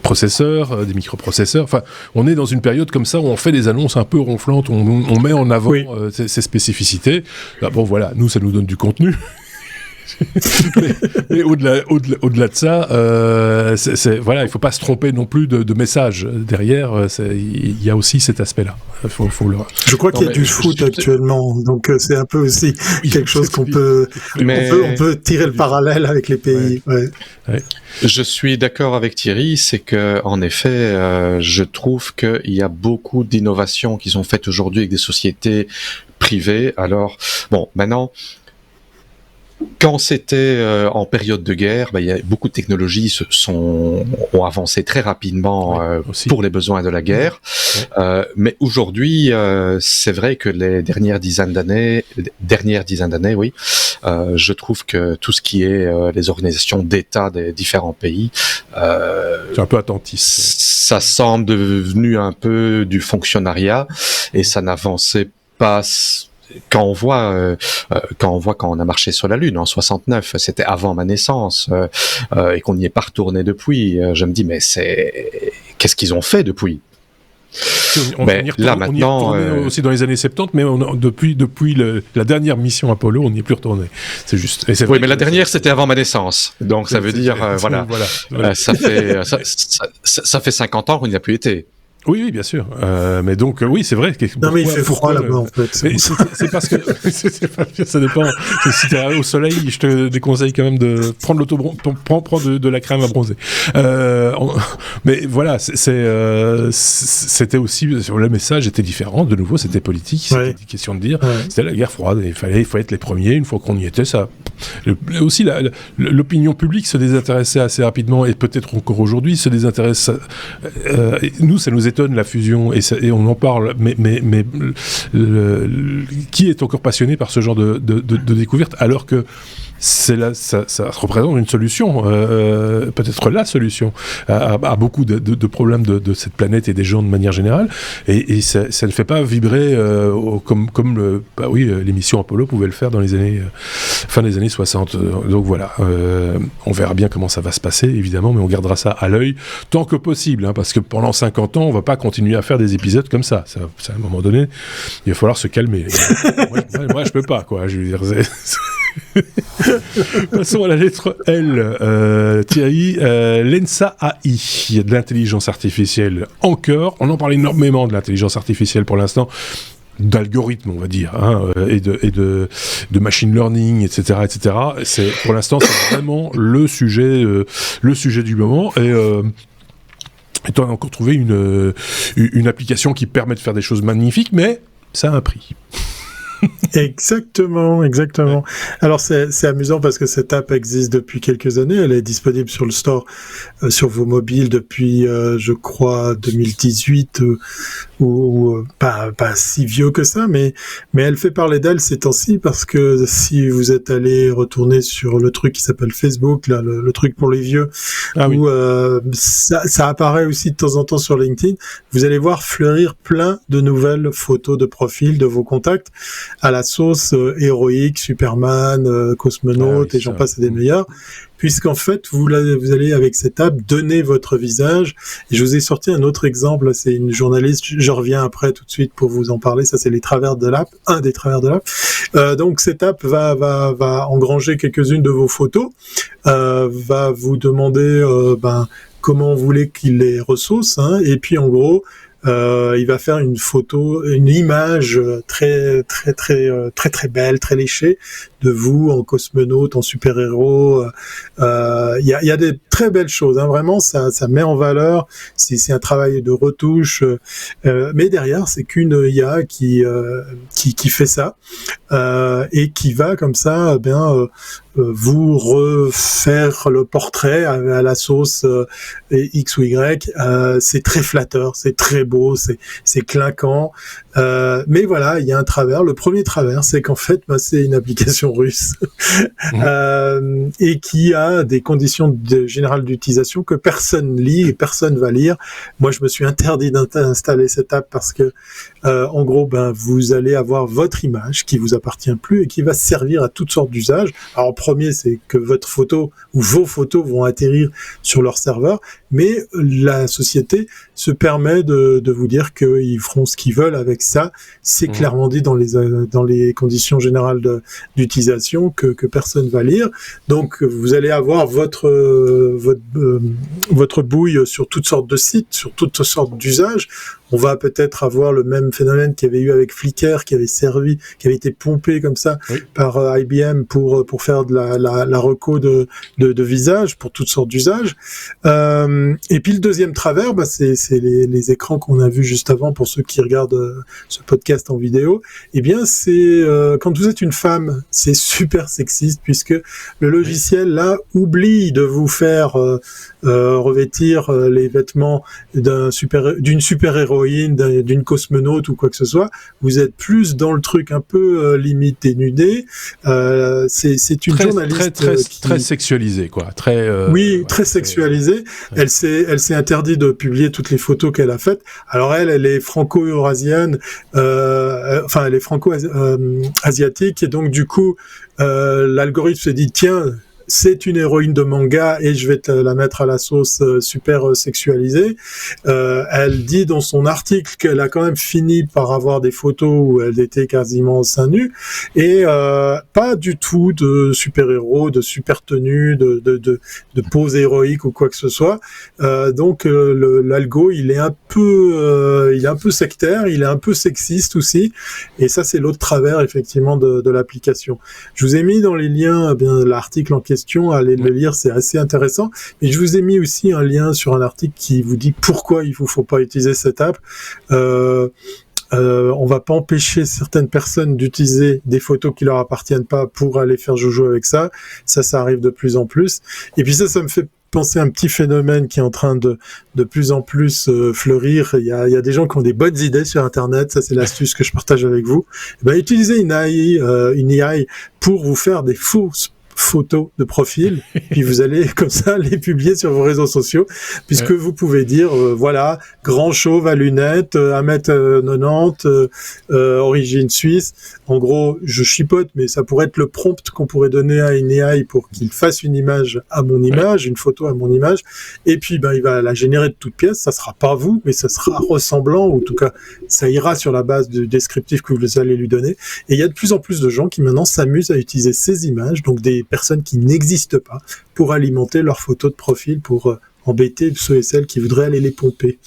processeurs, des microprocesseurs. Enfin, on est dans une période comme ça où on fait des annonces un peu ronflantes, on met en avant ces spécificités. Là, bon voilà, nous ça nous donne du contenu. mais au-delà de ça, voilà, il ne faut pas se tromper non plus de message derrière. Il y a aussi cet aspect-là. Je crois qu'il y a du foot actuellement, donc c'est un peu aussi quelque chose qu'on peut, on peut tirer le parallèle avec les pays. Je suis d'accord avec Thierry, c'est que en effet, je trouve qu'il y a beaucoup d'innovations qui sont faites aujourd'hui avec des sociétés privées. Alors, bon, maintenant. Quand c'était en période de guerre, il y a beaucoup de technologies ont avancé très rapidement pour les besoins de la guerre. Mais aujourd'hui, c'est vrai que les dernières dizaines d'années, je trouve que tout ce qui est les organisations d'État des différents pays, c'est un peu attentiste. Ça semble devenu un peu du fonctionnariat et ça n'avançait pas. Quand on voit quand on a marché sur la Lune en 69, c'était avant ma naissance, et qu'on n'y est pas retourné depuis, je me dis mais qu'est-ce qu'ils ont fait depuis? On y retourné aussi dans les années 70, mais depuis la dernière mission Apollo, on n'y est plus retourné. C'est juste. Et c'est vrai mais la dernière c'était avant ma naissance, donc ça veut dire voilà. Ça fait 50 ans qu'on n'y a plus été. Oui, bien sûr. Mais donc, oui, c'est vrai. Non, mais il fait froid là-bas, en fait. C'est parce que ça dépend. Si t'es au soleil, je te déconseille quand même de prendre prendre de la crème à bronzer. Mais voilà, c'était aussi le message était différent. De nouveau, c'était politique. C'était une question de dire. C'était la guerre froide. Il fallait être les premiers. Une fois qu'on y était, ça. Aussi, l'opinion publique se désintéressait assez rapidement et peut-être encore aujourd'hui se désintéresse. Nous, ça nous étonne la fusion et on en parle, mais qui est encore passionné par ce genre de découverte alors que ça représente une solution, peut-être la solution à beaucoup de problèmes de cette planète et des gens de manière générale, et ça ne fait pas vibrer comme l'émission Apollo pouvait le faire dans les années fin des années 60. Donc voilà, on verra bien comment ça va se passer évidemment, mais on gardera ça à l'œil tant que possible, hein, parce que pendant 50 ans on va pas continuer à faire des épisodes comme ça. À un moment donné il va falloir se calmer. Moi je peux pas, quoi, je veux dire, Passons à la lettre L, Thierry. Lensa AI, il y a de l'intelligence artificielle encore. On en parle énormément de l'intelligence artificielle pour l'instant, d'algorithmes, on va dire, hein, et de machine learning, etc., etc. Pour l'instant, c'est vraiment le sujet du moment. Et on a encore trouvé une application qui permet de faire des choses magnifiques, mais ça a un prix. Exactement. Alors c'est amusant parce que cette app existe depuis quelques années. Elle est disponible sur le store, sur vos mobiles depuis, je crois, 2018 ou pas si vieux que ça, mais elle fait parler d'elle ces temps-ci parce que si vous êtes allé retourner sur le truc qui s'appelle Facebook, là, le truc pour les vieux, où ça apparaît aussi de temps en temps sur LinkedIn, vous allez voir fleurir plein de nouvelles photos de profil de vos contacts à la sauce héroïque, Superman, cosmonaute, et j'en passe des meilleurs, puisqu'en fait, vous allez avec cette app donner votre visage. Et je vous ai sorti un autre exemple, c'est une journaliste, je reviens après tout de suite pour vous en parler, ça c'est les travers de l'app, un des travers de l'app. Donc cette app va engranger quelques-unes de vos photos, va vous demander comment vous voulez qu'il les ressource, hein, et puis en gros, il va faire une image très belle, très léchée de vous en cosmonaute, en super-héros. Il y a des très belles choses, hein, vraiment, ça met en valeur. C'est un travail de retouche, mais derrière c'est qu'une IA qui fait ça et qui va comme ça, vous refaire le portrait à la sauce X ou Y. C'est très flatteur, c'est très beau, c'est clinquant. Mais voilà, il y a un travers. Le premier travers, c'est qu'en fait, c'est une application russe et qui a des conditions générales d'utilisation que personne lit et personne va lire. Moi, je me suis interdit d'installer cette app parce que, en gros, vous allez avoir votre image qui vous appartient plus et qui va servir à toutes sortes d'usages. Alors, en premier, c'est que votre photo ou vos photos vont atterrir sur leur serveur, mais la société se permet de vous dire qu'ils feront ce qu'ils veulent avec ça. C'est clairement dit dans les conditions générales d'utilisation que personne va lire. Donc vous allez avoir votre bouille sur toutes sortes de sites, sur toutes sortes d'usages. On va peut-être avoir le même phénomène qu'il y avait eu avec Flickr, qui avait été pompé comme ça par IBM pour faire de la reco de visage pour toutes sortes d'usages. Et puis le deuxième travers, c'est les écrans qu'on a vus juste avant pour ceux qui regardent ce podcast en vidéo. Eh bien, c'est quand vous êtes une femme, c'est super sexiste puisque le logiciel là oublie de vous faire revêtir les vêtements d'une super-héroïne, d'une cosmonaute ou quoi que ce soit. Vous êtes plus dans le truc un peu limite dénudé. C'est une journaliste très sexualisée, quoi. Très sexualisée. Elle s'est interdit de publier toutes les photos qu'elle a faites. Alors elle est franco-eurasienne, elle est franco-asiatique et donc du coup l'algorithme se dit tiens, c'est une héroïne de manga et je vais te la mettre à la sauce super sexualisée. Elle dit dans son article qu'elle a quand même fini par avoir des photos où elle était quasiment seins nus et pas du tout de super-héros, de super tenue, de pose héroïque ou quoi que ce soit. Donc l'algo, il est un peu sectaire, il est un peu sexiste aussi, et ça c'est l'autre travers effectivement de l'application. Je vous ai mis dans les liens l'article en question, allez le lire, c'est assez intéressant, mais je vous ai mis aussi un lien sur un article qui vous dit pourquoi il faut pas utiliser cette app. On va pas empêcher certaines personnes d'utiliser des photos qui leur appartiennent pas pour aller faire joujou avec ça. Ça arrive de plus en plus. Et puis ça me fait penser à un petit phénomène qui est en train de plus en plus fleurir. Il y a des gens qui ont des bonnes idées sur Internet. Ça, c'est l'astuce que je partage avec vous. Utilisez une AI pour vous faire des fausses photos de profil, puis vous allez comme ça les publier sur vos réseaux sociaux, puisque vous pouvez dire voilà, grand chauve à lunettes, 1m90, origine suisse. En gros, je chipote, mais ça pourrait être le prompt qu'on pourrait donner à une AI pour qu'il fasse une image à mon image, une photo à mon image, et puis il va la générer de toutes pièces. Ça sera pas vous, mais ça sera ressemblant, ou en tout cas ça ira sur la base du descriptif que vous allez lui donner. Et il y a de plus en plus de gens qui maintenant s'amusent à utiliser ces images, donc des personnes qui n'existent pas, pour alimenter leurs photos de profil, pour embêter ceux et celles qui voudraient aller les pomper.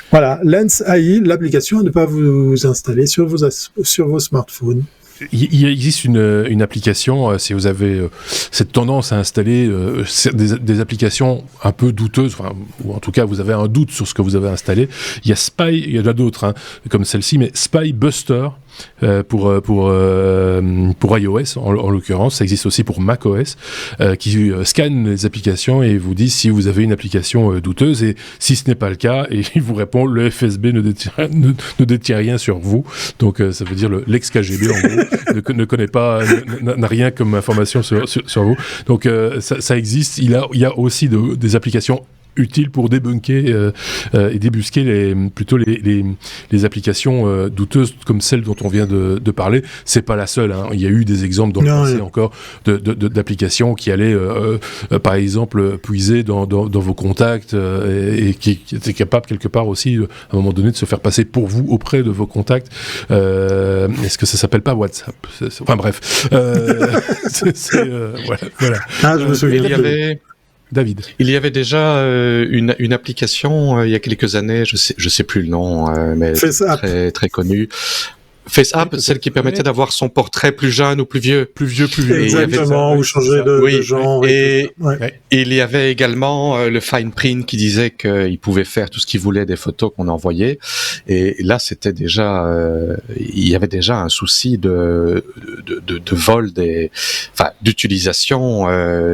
Voilà, Lens AI, l'application à ne pas vous installer sur vos smartphones. Il existe une application, si vous avez cette tendance à installer des applications un peu douteuses, ou en tout cas vous avez un doute sur ce que vous avez installé. Il y a Spy, il y en a d'autres comme celle-ci, mais Spy Buster pour iOS en l'occurrence. Ça existe aussi pour macOS, qui scanne les applications et vous dit si vous avez une application douteuse, et si ce n'est pas le cas, et il vous répond le FSB ne détient rien sur vous. Donc ça veut dire l'ex-KGB en gros ne connaît pas, n'a rien comme information sur vous. Donc ça existe. Il y a aussi des applications utiles pour débunker et débusquer les applications douteuses comme celle dont on vient de parler. C'est pas la seule, il y a eu des exemples dans le passé encore d'applications qui allaient par exemple puiser dans vos contacts et qui étaient capables quelque part aussi à un moment donné de se faire passer pour vous auprès de vos contacts. Est-ce que ça s'appelle pas WhatsApp? Enfin bref, voilà. Je me souviens. David. Il y avait déjà une application il y a quelques années, je sais plus le nom, mais très très connue. FaceApp, celle qui permettait d'avoir son portrait plus jeune ou plus vieux. Exactement, ou changer de genre. Et il y avait également le fine print qui disait qu'il pouvait faire tout ce qu'il voulait des photos qu'on envoyait. Et là, c'était déjà, il y avait déjà un souci de vol d'utilisation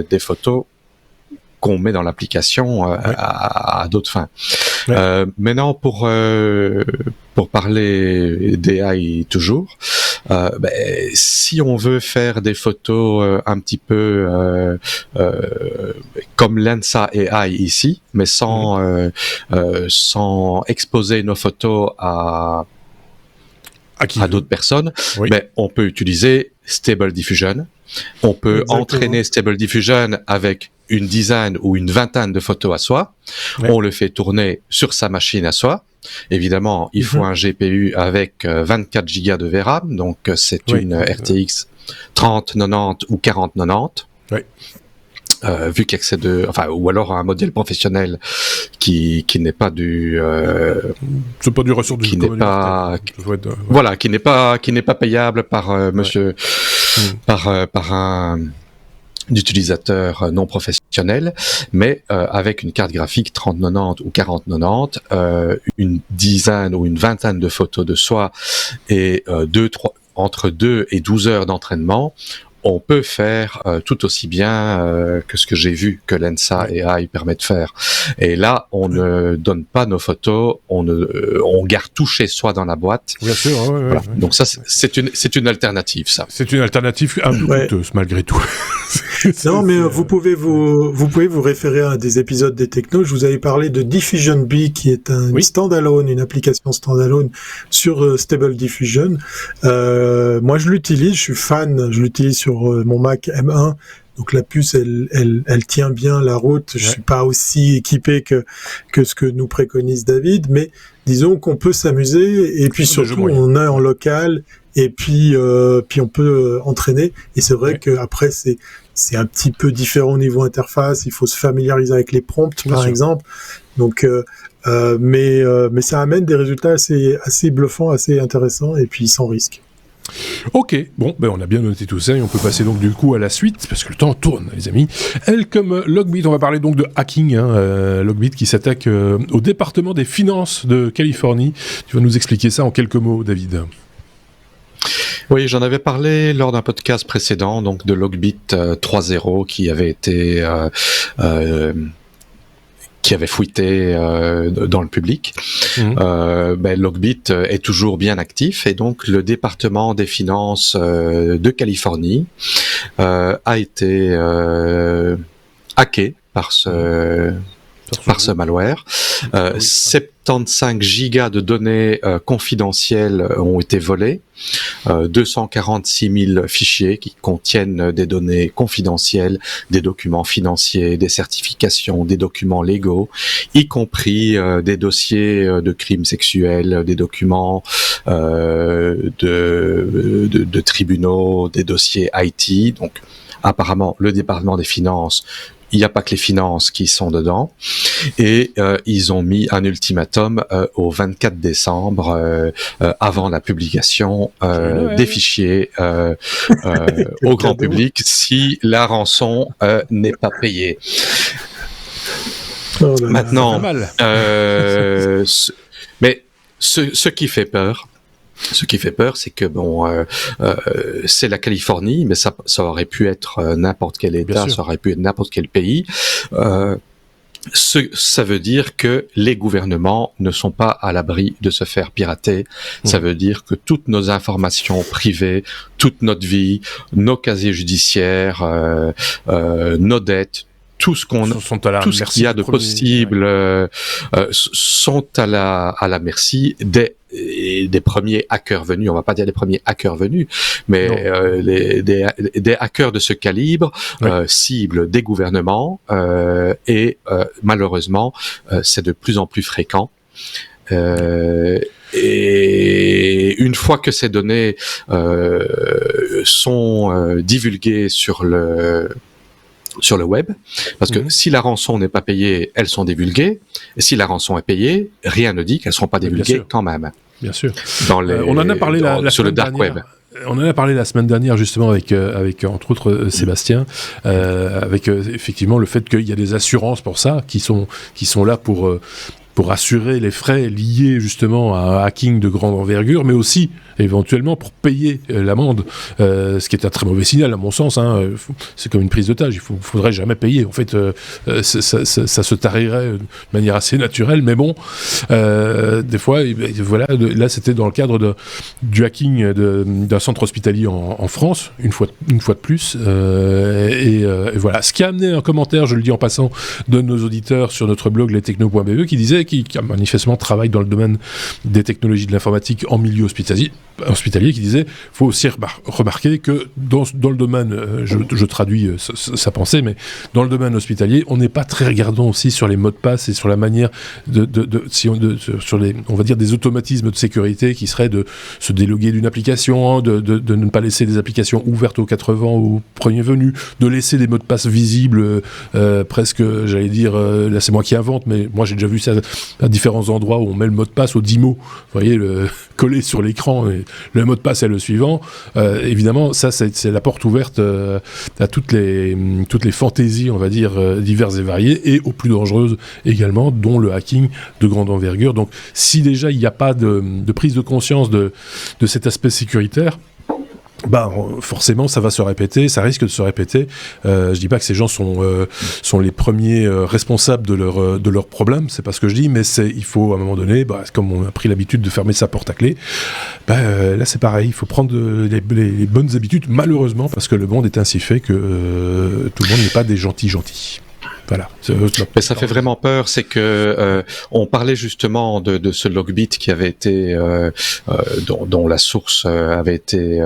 des photos qu'on met dans l'application à d'autres fins. Maintenant, pour parler d'AI toujours, si on veut faire des photos un petit peu comme Lensa AI ici, mais sans exposer nos photos à d'autres personnes, on peut utiliser Stable Diffusion. On peut entraîner Stable Diffusion avec une dizaine ou une vingtaine de photos à soi. On le fait tourner sur sa machine à soi. Évidemment, il faut un GPU avec 24 Go de VRAM, donc c'est une RTX 3090 ou 4090. Vu qu'il y a que c'est ou alors un modèle professionnel qui n'est pas du c'est pas du ressort du qui n'est pas qui n'est pas payable par monsieur par un d'utilisateurs non professionnels, mais avec une carte graphique 3090 ou 4090, une dizaine ou une vingtaine de photos de soi et entre 2 et 12 heures d'entraînement, on peut faire tout aussi bien que ce que j'ai vu que Lensa AI permet de faire. Et là, on ne donne pas nos photos, on garde tout chez soi dans la boîte. Bien sûr, voilà. Donc ça, c'est une alternative, ça. C'est une alternative un peu coûteuse, malgré tout. Non, mais vous pouvez vous référer à des épisodes des Technos. Je vous avais parlé de Diffusion B, qui est une standalone, une application standalone sur Stable Diffusion. Moi, je l'utilise, je suis fan, je l'utilise sur mon Mac M1 Donc la puce, elle tient bien la route. Je suis pas aussi équipé que ce que nous préconise David, mais disons qu'on peut s'amuser et puis surtout on est en local et puis on peut entraîner. Et c'est vrai que après c'est un petit peu différent au niveau interface. Il faut se familiariser avec les prompts, par exemple. Donc mais ça amène des résultats assez bluffants, assez intéressants et puis sans risque. Ok, bon, on a bien noté tout ça et on peut passer donc du coup à la suite parce que le temps tourne, les amis. Elle comme Logbit, on va parler donc de hacking, Logbit qui s'attaque au département des finances de Californie. Tu vas nous expliquer ça en quelques mots, David. Oui, j'en avais parlé lors d'un podcast précédent, donc de Logbit 3.0 qui avait été qui avait fuité dans le public. Logbit est toujours bien actif et donc le département des finances de Californie a été hacké par ce malware. 75 gigas de données confidentielles ont été volées, 246 000 fichiers qui contiennent des données confidentielles, des documents financiers, des certifications, des documents légaux, y compris des dossiers de crimes sexuels, des documents de tribunaux, des dossiers IT. Donc apparemment le département des finances, il n'y a pas que les finances qui sont dedans. Et ils ont mis un ultimatum au 24 décembre, avant la publication des fichiers au grand public, si la rançon n'est pas payée. Maintenant, mais ce qui fait peur, c'est que c'est la Californie, mais ça aurait pu être n'importe quel État, ça aurait pu être n'importe quel pays. Ça veut dire que les gouvernements ne sont pas à l'abri de se faire pirater. Ça veut dire que toutes nos informations privées, toute notre vie, nos casiers judiciaires, nos dettes, tout ce qu'il y a de possible sont à la merci des premiers hackers venus. On va pas dire des premiers hackers venus, mais des hackers de ce calibre ciblent des gouvernements et malheureusement c'est de plus en plus fréquent. Et une fois que ces données sont divulguées sur le web, parce que si la rançon n'est pas payée, elles sont divulguées, et si la rançon est payée, rien ne dit qu'elles ne seront pas divulguées quand même. Bien sûr. On en a parlé sur le dark web. On en a parlé la semaine dernière justement avec entre autres Sébastien, avec effectivement le fait qu'il y a des assurances pour ça qui sont là pour assurer les frais liés justement à un hacking de grande envergure, mais aussi éventuellement pour payer l'amende, ce qui est un très mauvais signal à mon sens. C'est comme une prise d'otage, il faudrait jamais payer. En fait, ça se tarirait de manière assez naturelle, mais bon, des fois, voilà, là c'était dans le cadre du hacking d'un centre hospitalier en France, une fois de plus, et voilà. Ce qui a amené un commentaire, je le dis en passant, de nos auditeurs sur notre blog lestechno.be qui disait qui manifestement travaille dans le domaine des technologies de l'informatique en milieu hospitalier, qui disait, faut aussi remarquer que dans le domaine, je traduis sa pensée, mais dans le domaine hospitalier, on n'est pas très regardant aussi sur les mots de passe et sur la manière sur les, on va dire, des automatismes de sécurité qui seraient de se déloguer d'une application, de ne pas laisser des applications ouvertes aux 80 au premier venu, de laisser des mots de passe visibles, presque, j'allais dire, là c'est moi qui invente, mais moi j'ai déjà vu ça à différents endroits où on met le mot de passe au 10 mots, vous voyez, collé sur l'écran, et le mot de passe est le suivant. Évidemment, ça c'est la porte ouverte à toutes les fantaisies, on va dire, diverses et variées, et aux plus dangereuses également, dont le hacking de grande envergure. Donc si déjà il n'y a pas de prise de conscience de cet aspect sécuritaire, forcément ça va se répéter, ça risque de se répéter. Je dis pas que ces gens sont les premiers responsables de leurs problèmes, c'est pas ce que je dis, mais il faut à un moment donné, comme on a pris l'habitude de fermer sa porte à clé, là c'est pareil, il faut prendre les bonnes habitudes, malheureusement, parce que le monde est ainsi fait que tout le monde n'est pas des gentils. Voilà. Mais ça fait vraiment peur, c'est que on parlait justement de ce Logbit qui avait été dont la source avait été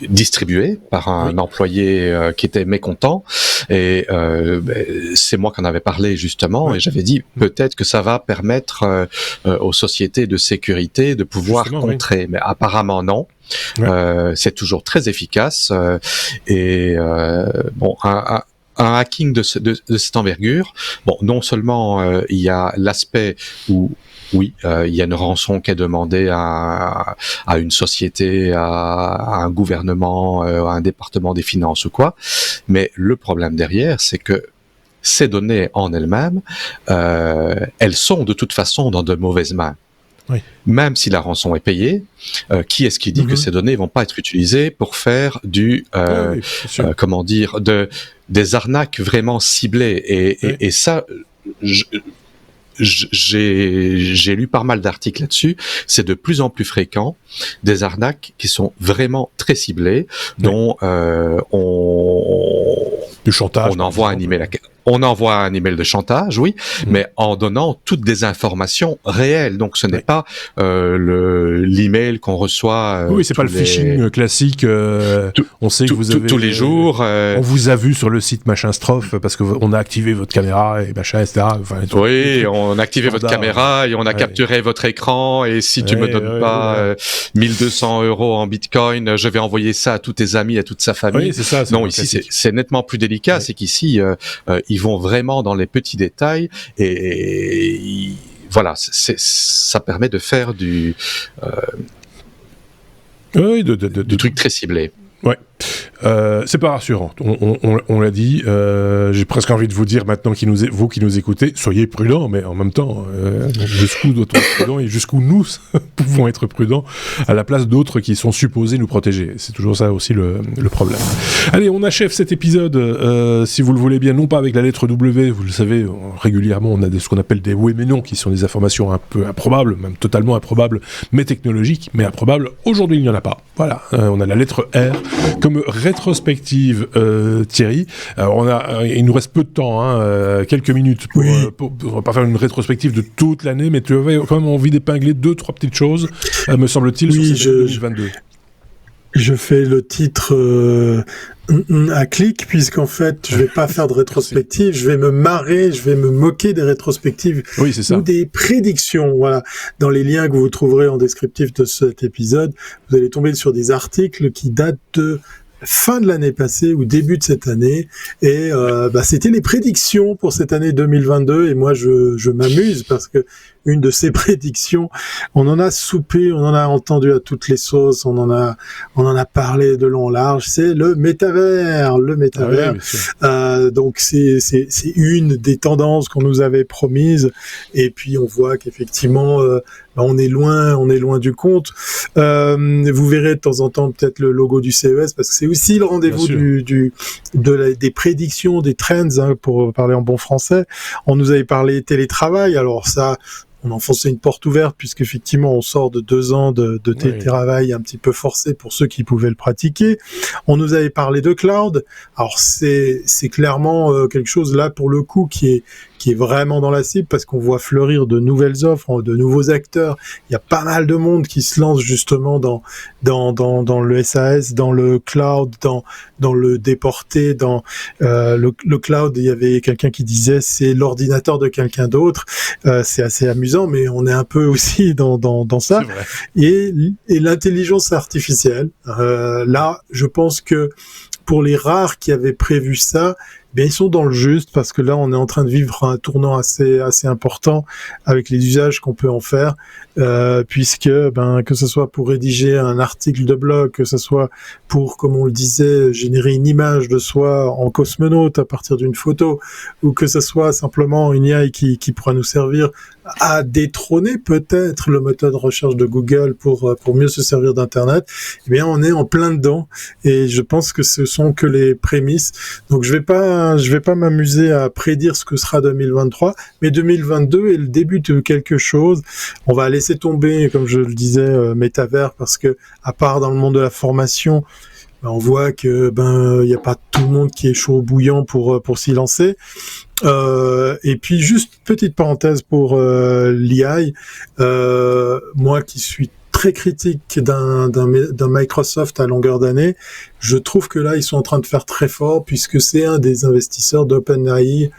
distribué par un employé qui était mécontent, et c'est moi qui en avais parlé justement, et j'avais dit peut-être que ça va permettre aux sociétés de sécurité de pouvoir contrer, mais apparemment non. C'est toujours très efficace, et bon, un hacking de cette envergure, bon, non seulement il y a l'aspect où oui, il y a une rançon qui est demandée à une société, à un gouvernement, à un département des finances ou quoi, mais le problème derrière, c'est que ces données en elles-mêmes, elles sont de toute façon dans de mauvaises mains. Oui. Même si la rançon est payée, qui est-ce qui dit que ces données vont pas être utilisées pour faire du, comment dire, des arnaques vraiment ciblées, et ça, j'ai lu pas mal d'articles là-dessus. C'est de plus en plus fréquent, des arnaques qui sont vraiment très ciblées, dont du chantage. On envoie un email de chantage, oui, mais en donnant toutes des informations réelles. Donc, ce n'est pas l'email qu'on reçoit. Oui, c'est pas le phishing classique. On sait que vous avez tous les jours. On vous a vu sur le site machin strophe parce qu'on a activé votre caméra et machin, etc. Enfin, oui, on a activé votre caméra et on a capturé votre écran. Et si tu me donnes pas 1200 € en Bitcoin, je vais envoyer ça à tous tes amis, à toute sa famille. Oui, c'est ça. Non, ici c'est nettement plus délicat. C'est qu'ici ils vont vraiment dans les petits détails, et voilà, ça permet de faire du truc très ciblé. Ouais. C'est pas rassurant, on l'a dit. J'ai presque envie de vous dire maintenant, vous qui nous écoutez, soyez prudents, mais en même temps, jusqu'où doit-on être prudent et jusqu'où nous pouvons être prudents à la place d'autres qui sont supposés nous protéger. C'est toujours ça aussi le problème. Allez, on achève cet épisode, si vous le voulez bien, non pas avec la lettre W, vous le savez, régulièrement on a ce qu'on appelle des oui mais non, qui sont des informations un peu improbables, même totalement improbables, mais technologiques, mais improbables. Aujourd'hui, il n'y en a pas. Voilà, on a la lettre R comme rétrospective, Thierry. Alors il nous reste peu de temps, quelques minutes pour pas faire une rétrospective de toute l'année, mais tu avais quand même envie d'épingler 2-3 petites choses, me semble-t-il, sur cette année 2022. Je fais le titre à clic, puisqu'en fait, je vais pas faire de rétrospective, je vais me marrer, je vais me moquer des rétrospectives ou des prédictions. Voilà. Dans les liens que vous trouverez en descriptif de cet épisode, vous allez tomber sur des articles qui datent de fin de l'année passée ou début de cette année, et c'était les prédictions pour cette année 2022, et moi je m'amuse parce que une de ces prédictions, on en a soupé, on en a entendu à toutes les sauces, on en a parlé de long en large, c'est le métavers. Donc c'est une des tendances qu'on nous avait promises, et puis on voit qu'effectivement on est loin du compte. Vous verrez de temps en temps peut-être le logo du CES, parce que c'est aussi le rendez-vous des prédictions, des trends, pour parler en bon français. On nous avait parlé télétravail, alors ça, on enfonçait une porte ouverte, puisqu'effectivement on sort de 2 ans de télétravail un petit peu forcé pour ceux qui pouvaient le pratiquer. On nous avait parlé de cloud, alors c'est clairement quelque chose là pour le coup qui est vraiment dans la cible, parce qu'on voit fleurir de nouvelles offres, de nouveaux acteurs. Il y a pas mal de monde qui se lance justement dans le SAS, dans le cloud, dans le déporté, dans le cloud. Il y avait quelqu'un qui disait c'est l'ordinateur de quelqu'un d'autre. C'est assez amusant, mais on est un peu aussi dans ça. Et l'intelligence artificielle. Là, je pense que pour les rares qui avaient prévu ça, ils sont dans le juste, parce que là on est en train de vivre un tournant assez important avec les usages qu'on peut en faire, puisque que ce soit pour rédiger un article de blog, que ce soit pour, comme on le disait, générer une image de soi en cosmonaute à partir d'une photo, ou que ce soit simplement une AI qui pourra nous servir à détrôner peut-être le moteur de recherche de Google pour mieux se servir d'internet, on est en plein dedans, et je pense que ce sont que les prémices. Donc je vais pas m'amuser à prédire ce que sera 2023, mais 2022 est le début de quelque chose. On va laisser tomber, comme je le disais, métavers, parce que à part dans le monde de la formation, on voit que y a pas tout le monde qui est chaud bouillant pour s'y lancer. Et puis juste petite parenthèse pour l'IA, moi qui suis très critique d'un Microsoft à longueur d'année, je trouve que là, ils sont en train de faire très fort, puisque c'est un des investisseurs d'OpenAI,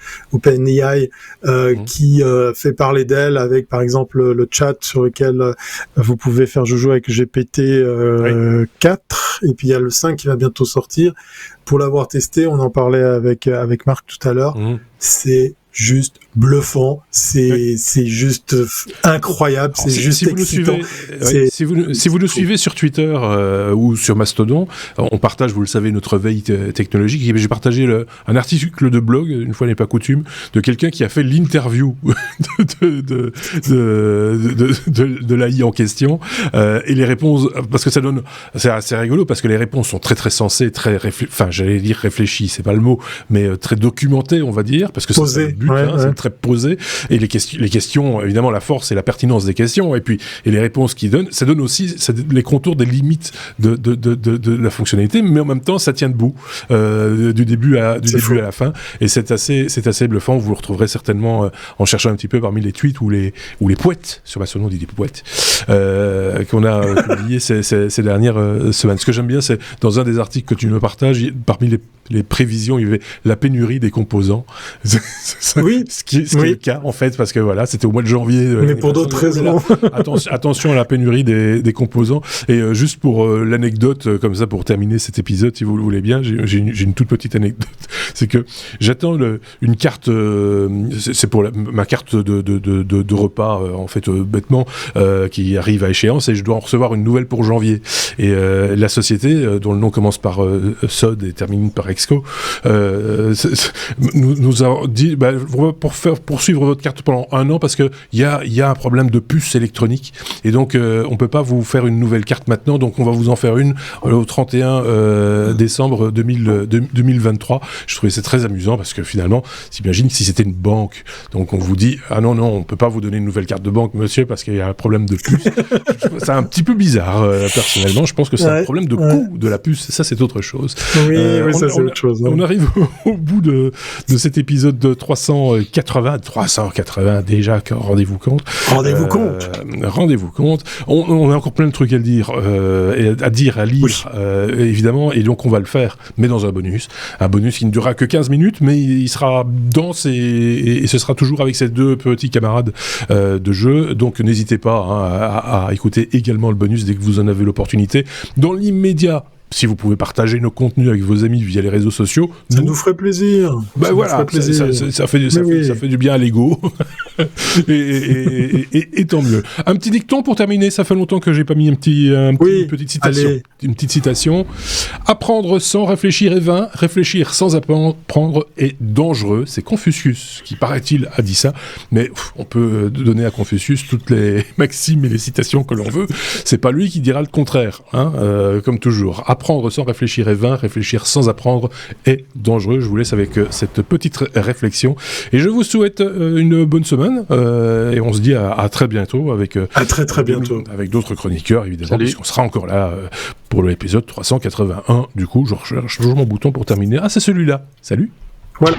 qui fait parler d'elle avec, par exemple, le chat sur lequel vous pouvez faire joujou avec GPT 4, et puis il y a le 5 qui va bientôt sortir. Pour l'avoir testé, on en parlait avec Marc tout à l'heure, c'est juste bluffant, c'est juste incroyable, c'est juste excitant. Si vous nous suivez sur Twitter ou sur Mastodon, on partage, vous le savez, notre veille technologique. Et j'ai partagé un article de blog, une fois n'est pas coutume, de quelqu'un qui a fait l'interview de l'AI en question, et les réponses, parce que c'est assez rigolo, parce que les réponses sont très très sensées, très j'allais dire réfléchies, c'est pas le mot, mais très documentées, on va dire, parce que c'est le but, c'est très posé, et les questions, évidemment, la force et la pertinence des questions, et les réponses qu'ils donnent, ça donne aussi les contours des limites de la fonctionnalité, mais en même temps, ça tient debout du début à la fin, et c'est assez bluffant. Vous le retrouverez certainement en cherchant un petit peu parmi les tweets ou les poètes, sur Mastodon on dit des poètes, qu'on a publié ces dernières semaines. Ce que j'aime bien, c'est dans un des articles que tu me partages, parmi les prévisions, il y avait la pénurie des composants. Oui. Ce qui est le cas, en fait, parce que voilà, c'était au mois de janvier. Mais pour d'autres raisons. Attention à la pénurie des composants. Et juste pour l'anecdote, comme ça, pour terminer cet épisode, si vous le voulez bien, j'ai une toute petite anecdote. C'est que j'attends une carte, c'est pour ma carte de repas, en fait, bêtement, qui arrive à échéance, et je dois en recevoir une nouvelle pour janvier. Et la société, dont le nom commence par SOD et termine par Exco, nous a dit, pour poursuivre votre carte pendant 1 an, parce que il y a un problème de puce électronique, et donc on peut pas vous faire une nouvelle carte maintenant, donc on va vous en faire une au 31 décembre 2023. Je trouvais ça très amusant, parce que finalement, s'imagine si c'était une banque, donc on vous dit non, on peut pas vous donner une nouvelle carte de banque, monsieur, parce qu'il y a un problème de puce. C'est un petit peu bizarre, personnellement. Je pense que c'est un problème de coût de la puce, ça c'est autre chose. Oui, ça c'est autre chose. On arrive au bout de cet épisode de 380 déjà, rendez-vous compte. Rendez-vous compte. On a encore plein de trucs à dire, à lire, évidemment, et donc on va le faire, mais dans un bonus qui ne durera que 15 minutes, mais il sera dense, et ce sera toujours avec ces 2 petits camarades de jeu, donc n'hésitez pas à écouter également le bonus dès que vous en avez l'opportunité. Dans l'immédiat, si vous pouvez partager nos contenus avec vos amis via les réseaux sociaux, ça nous ferait plaisir. Ça fait du bien à l'ego. et tant mieux. Un petit dicton pour terminer. Ça fait longtemps que j'ai pas mis une petite citation. Allez. Une petite citation. Apprendre sans réfléchir est vain. Réfléchir sans apprendre est dangereux. C'est Confucius qui, paraît-il, a dit ça. Mais on peut donner à Confucius toutes les maximes et les citations que l'on veut. C'est pas lui qui dira le contraire, comme toujours. Apprendre sans réfléchir est vain, réfléchir sans apprendre est dangereux. Je vous laisse avec cette petite réflexion. Et je vous souhaite une bonne semaine. Et on se dit à très bientôt avec très bientôt avec d'autres chroniqueurs, évidemment, puisqu'on sera encore là pour l'épisode 381. Du coup, je recherche toujours mon bouton pour terminer. Ah, c'est celui-là. Salut. Voilà.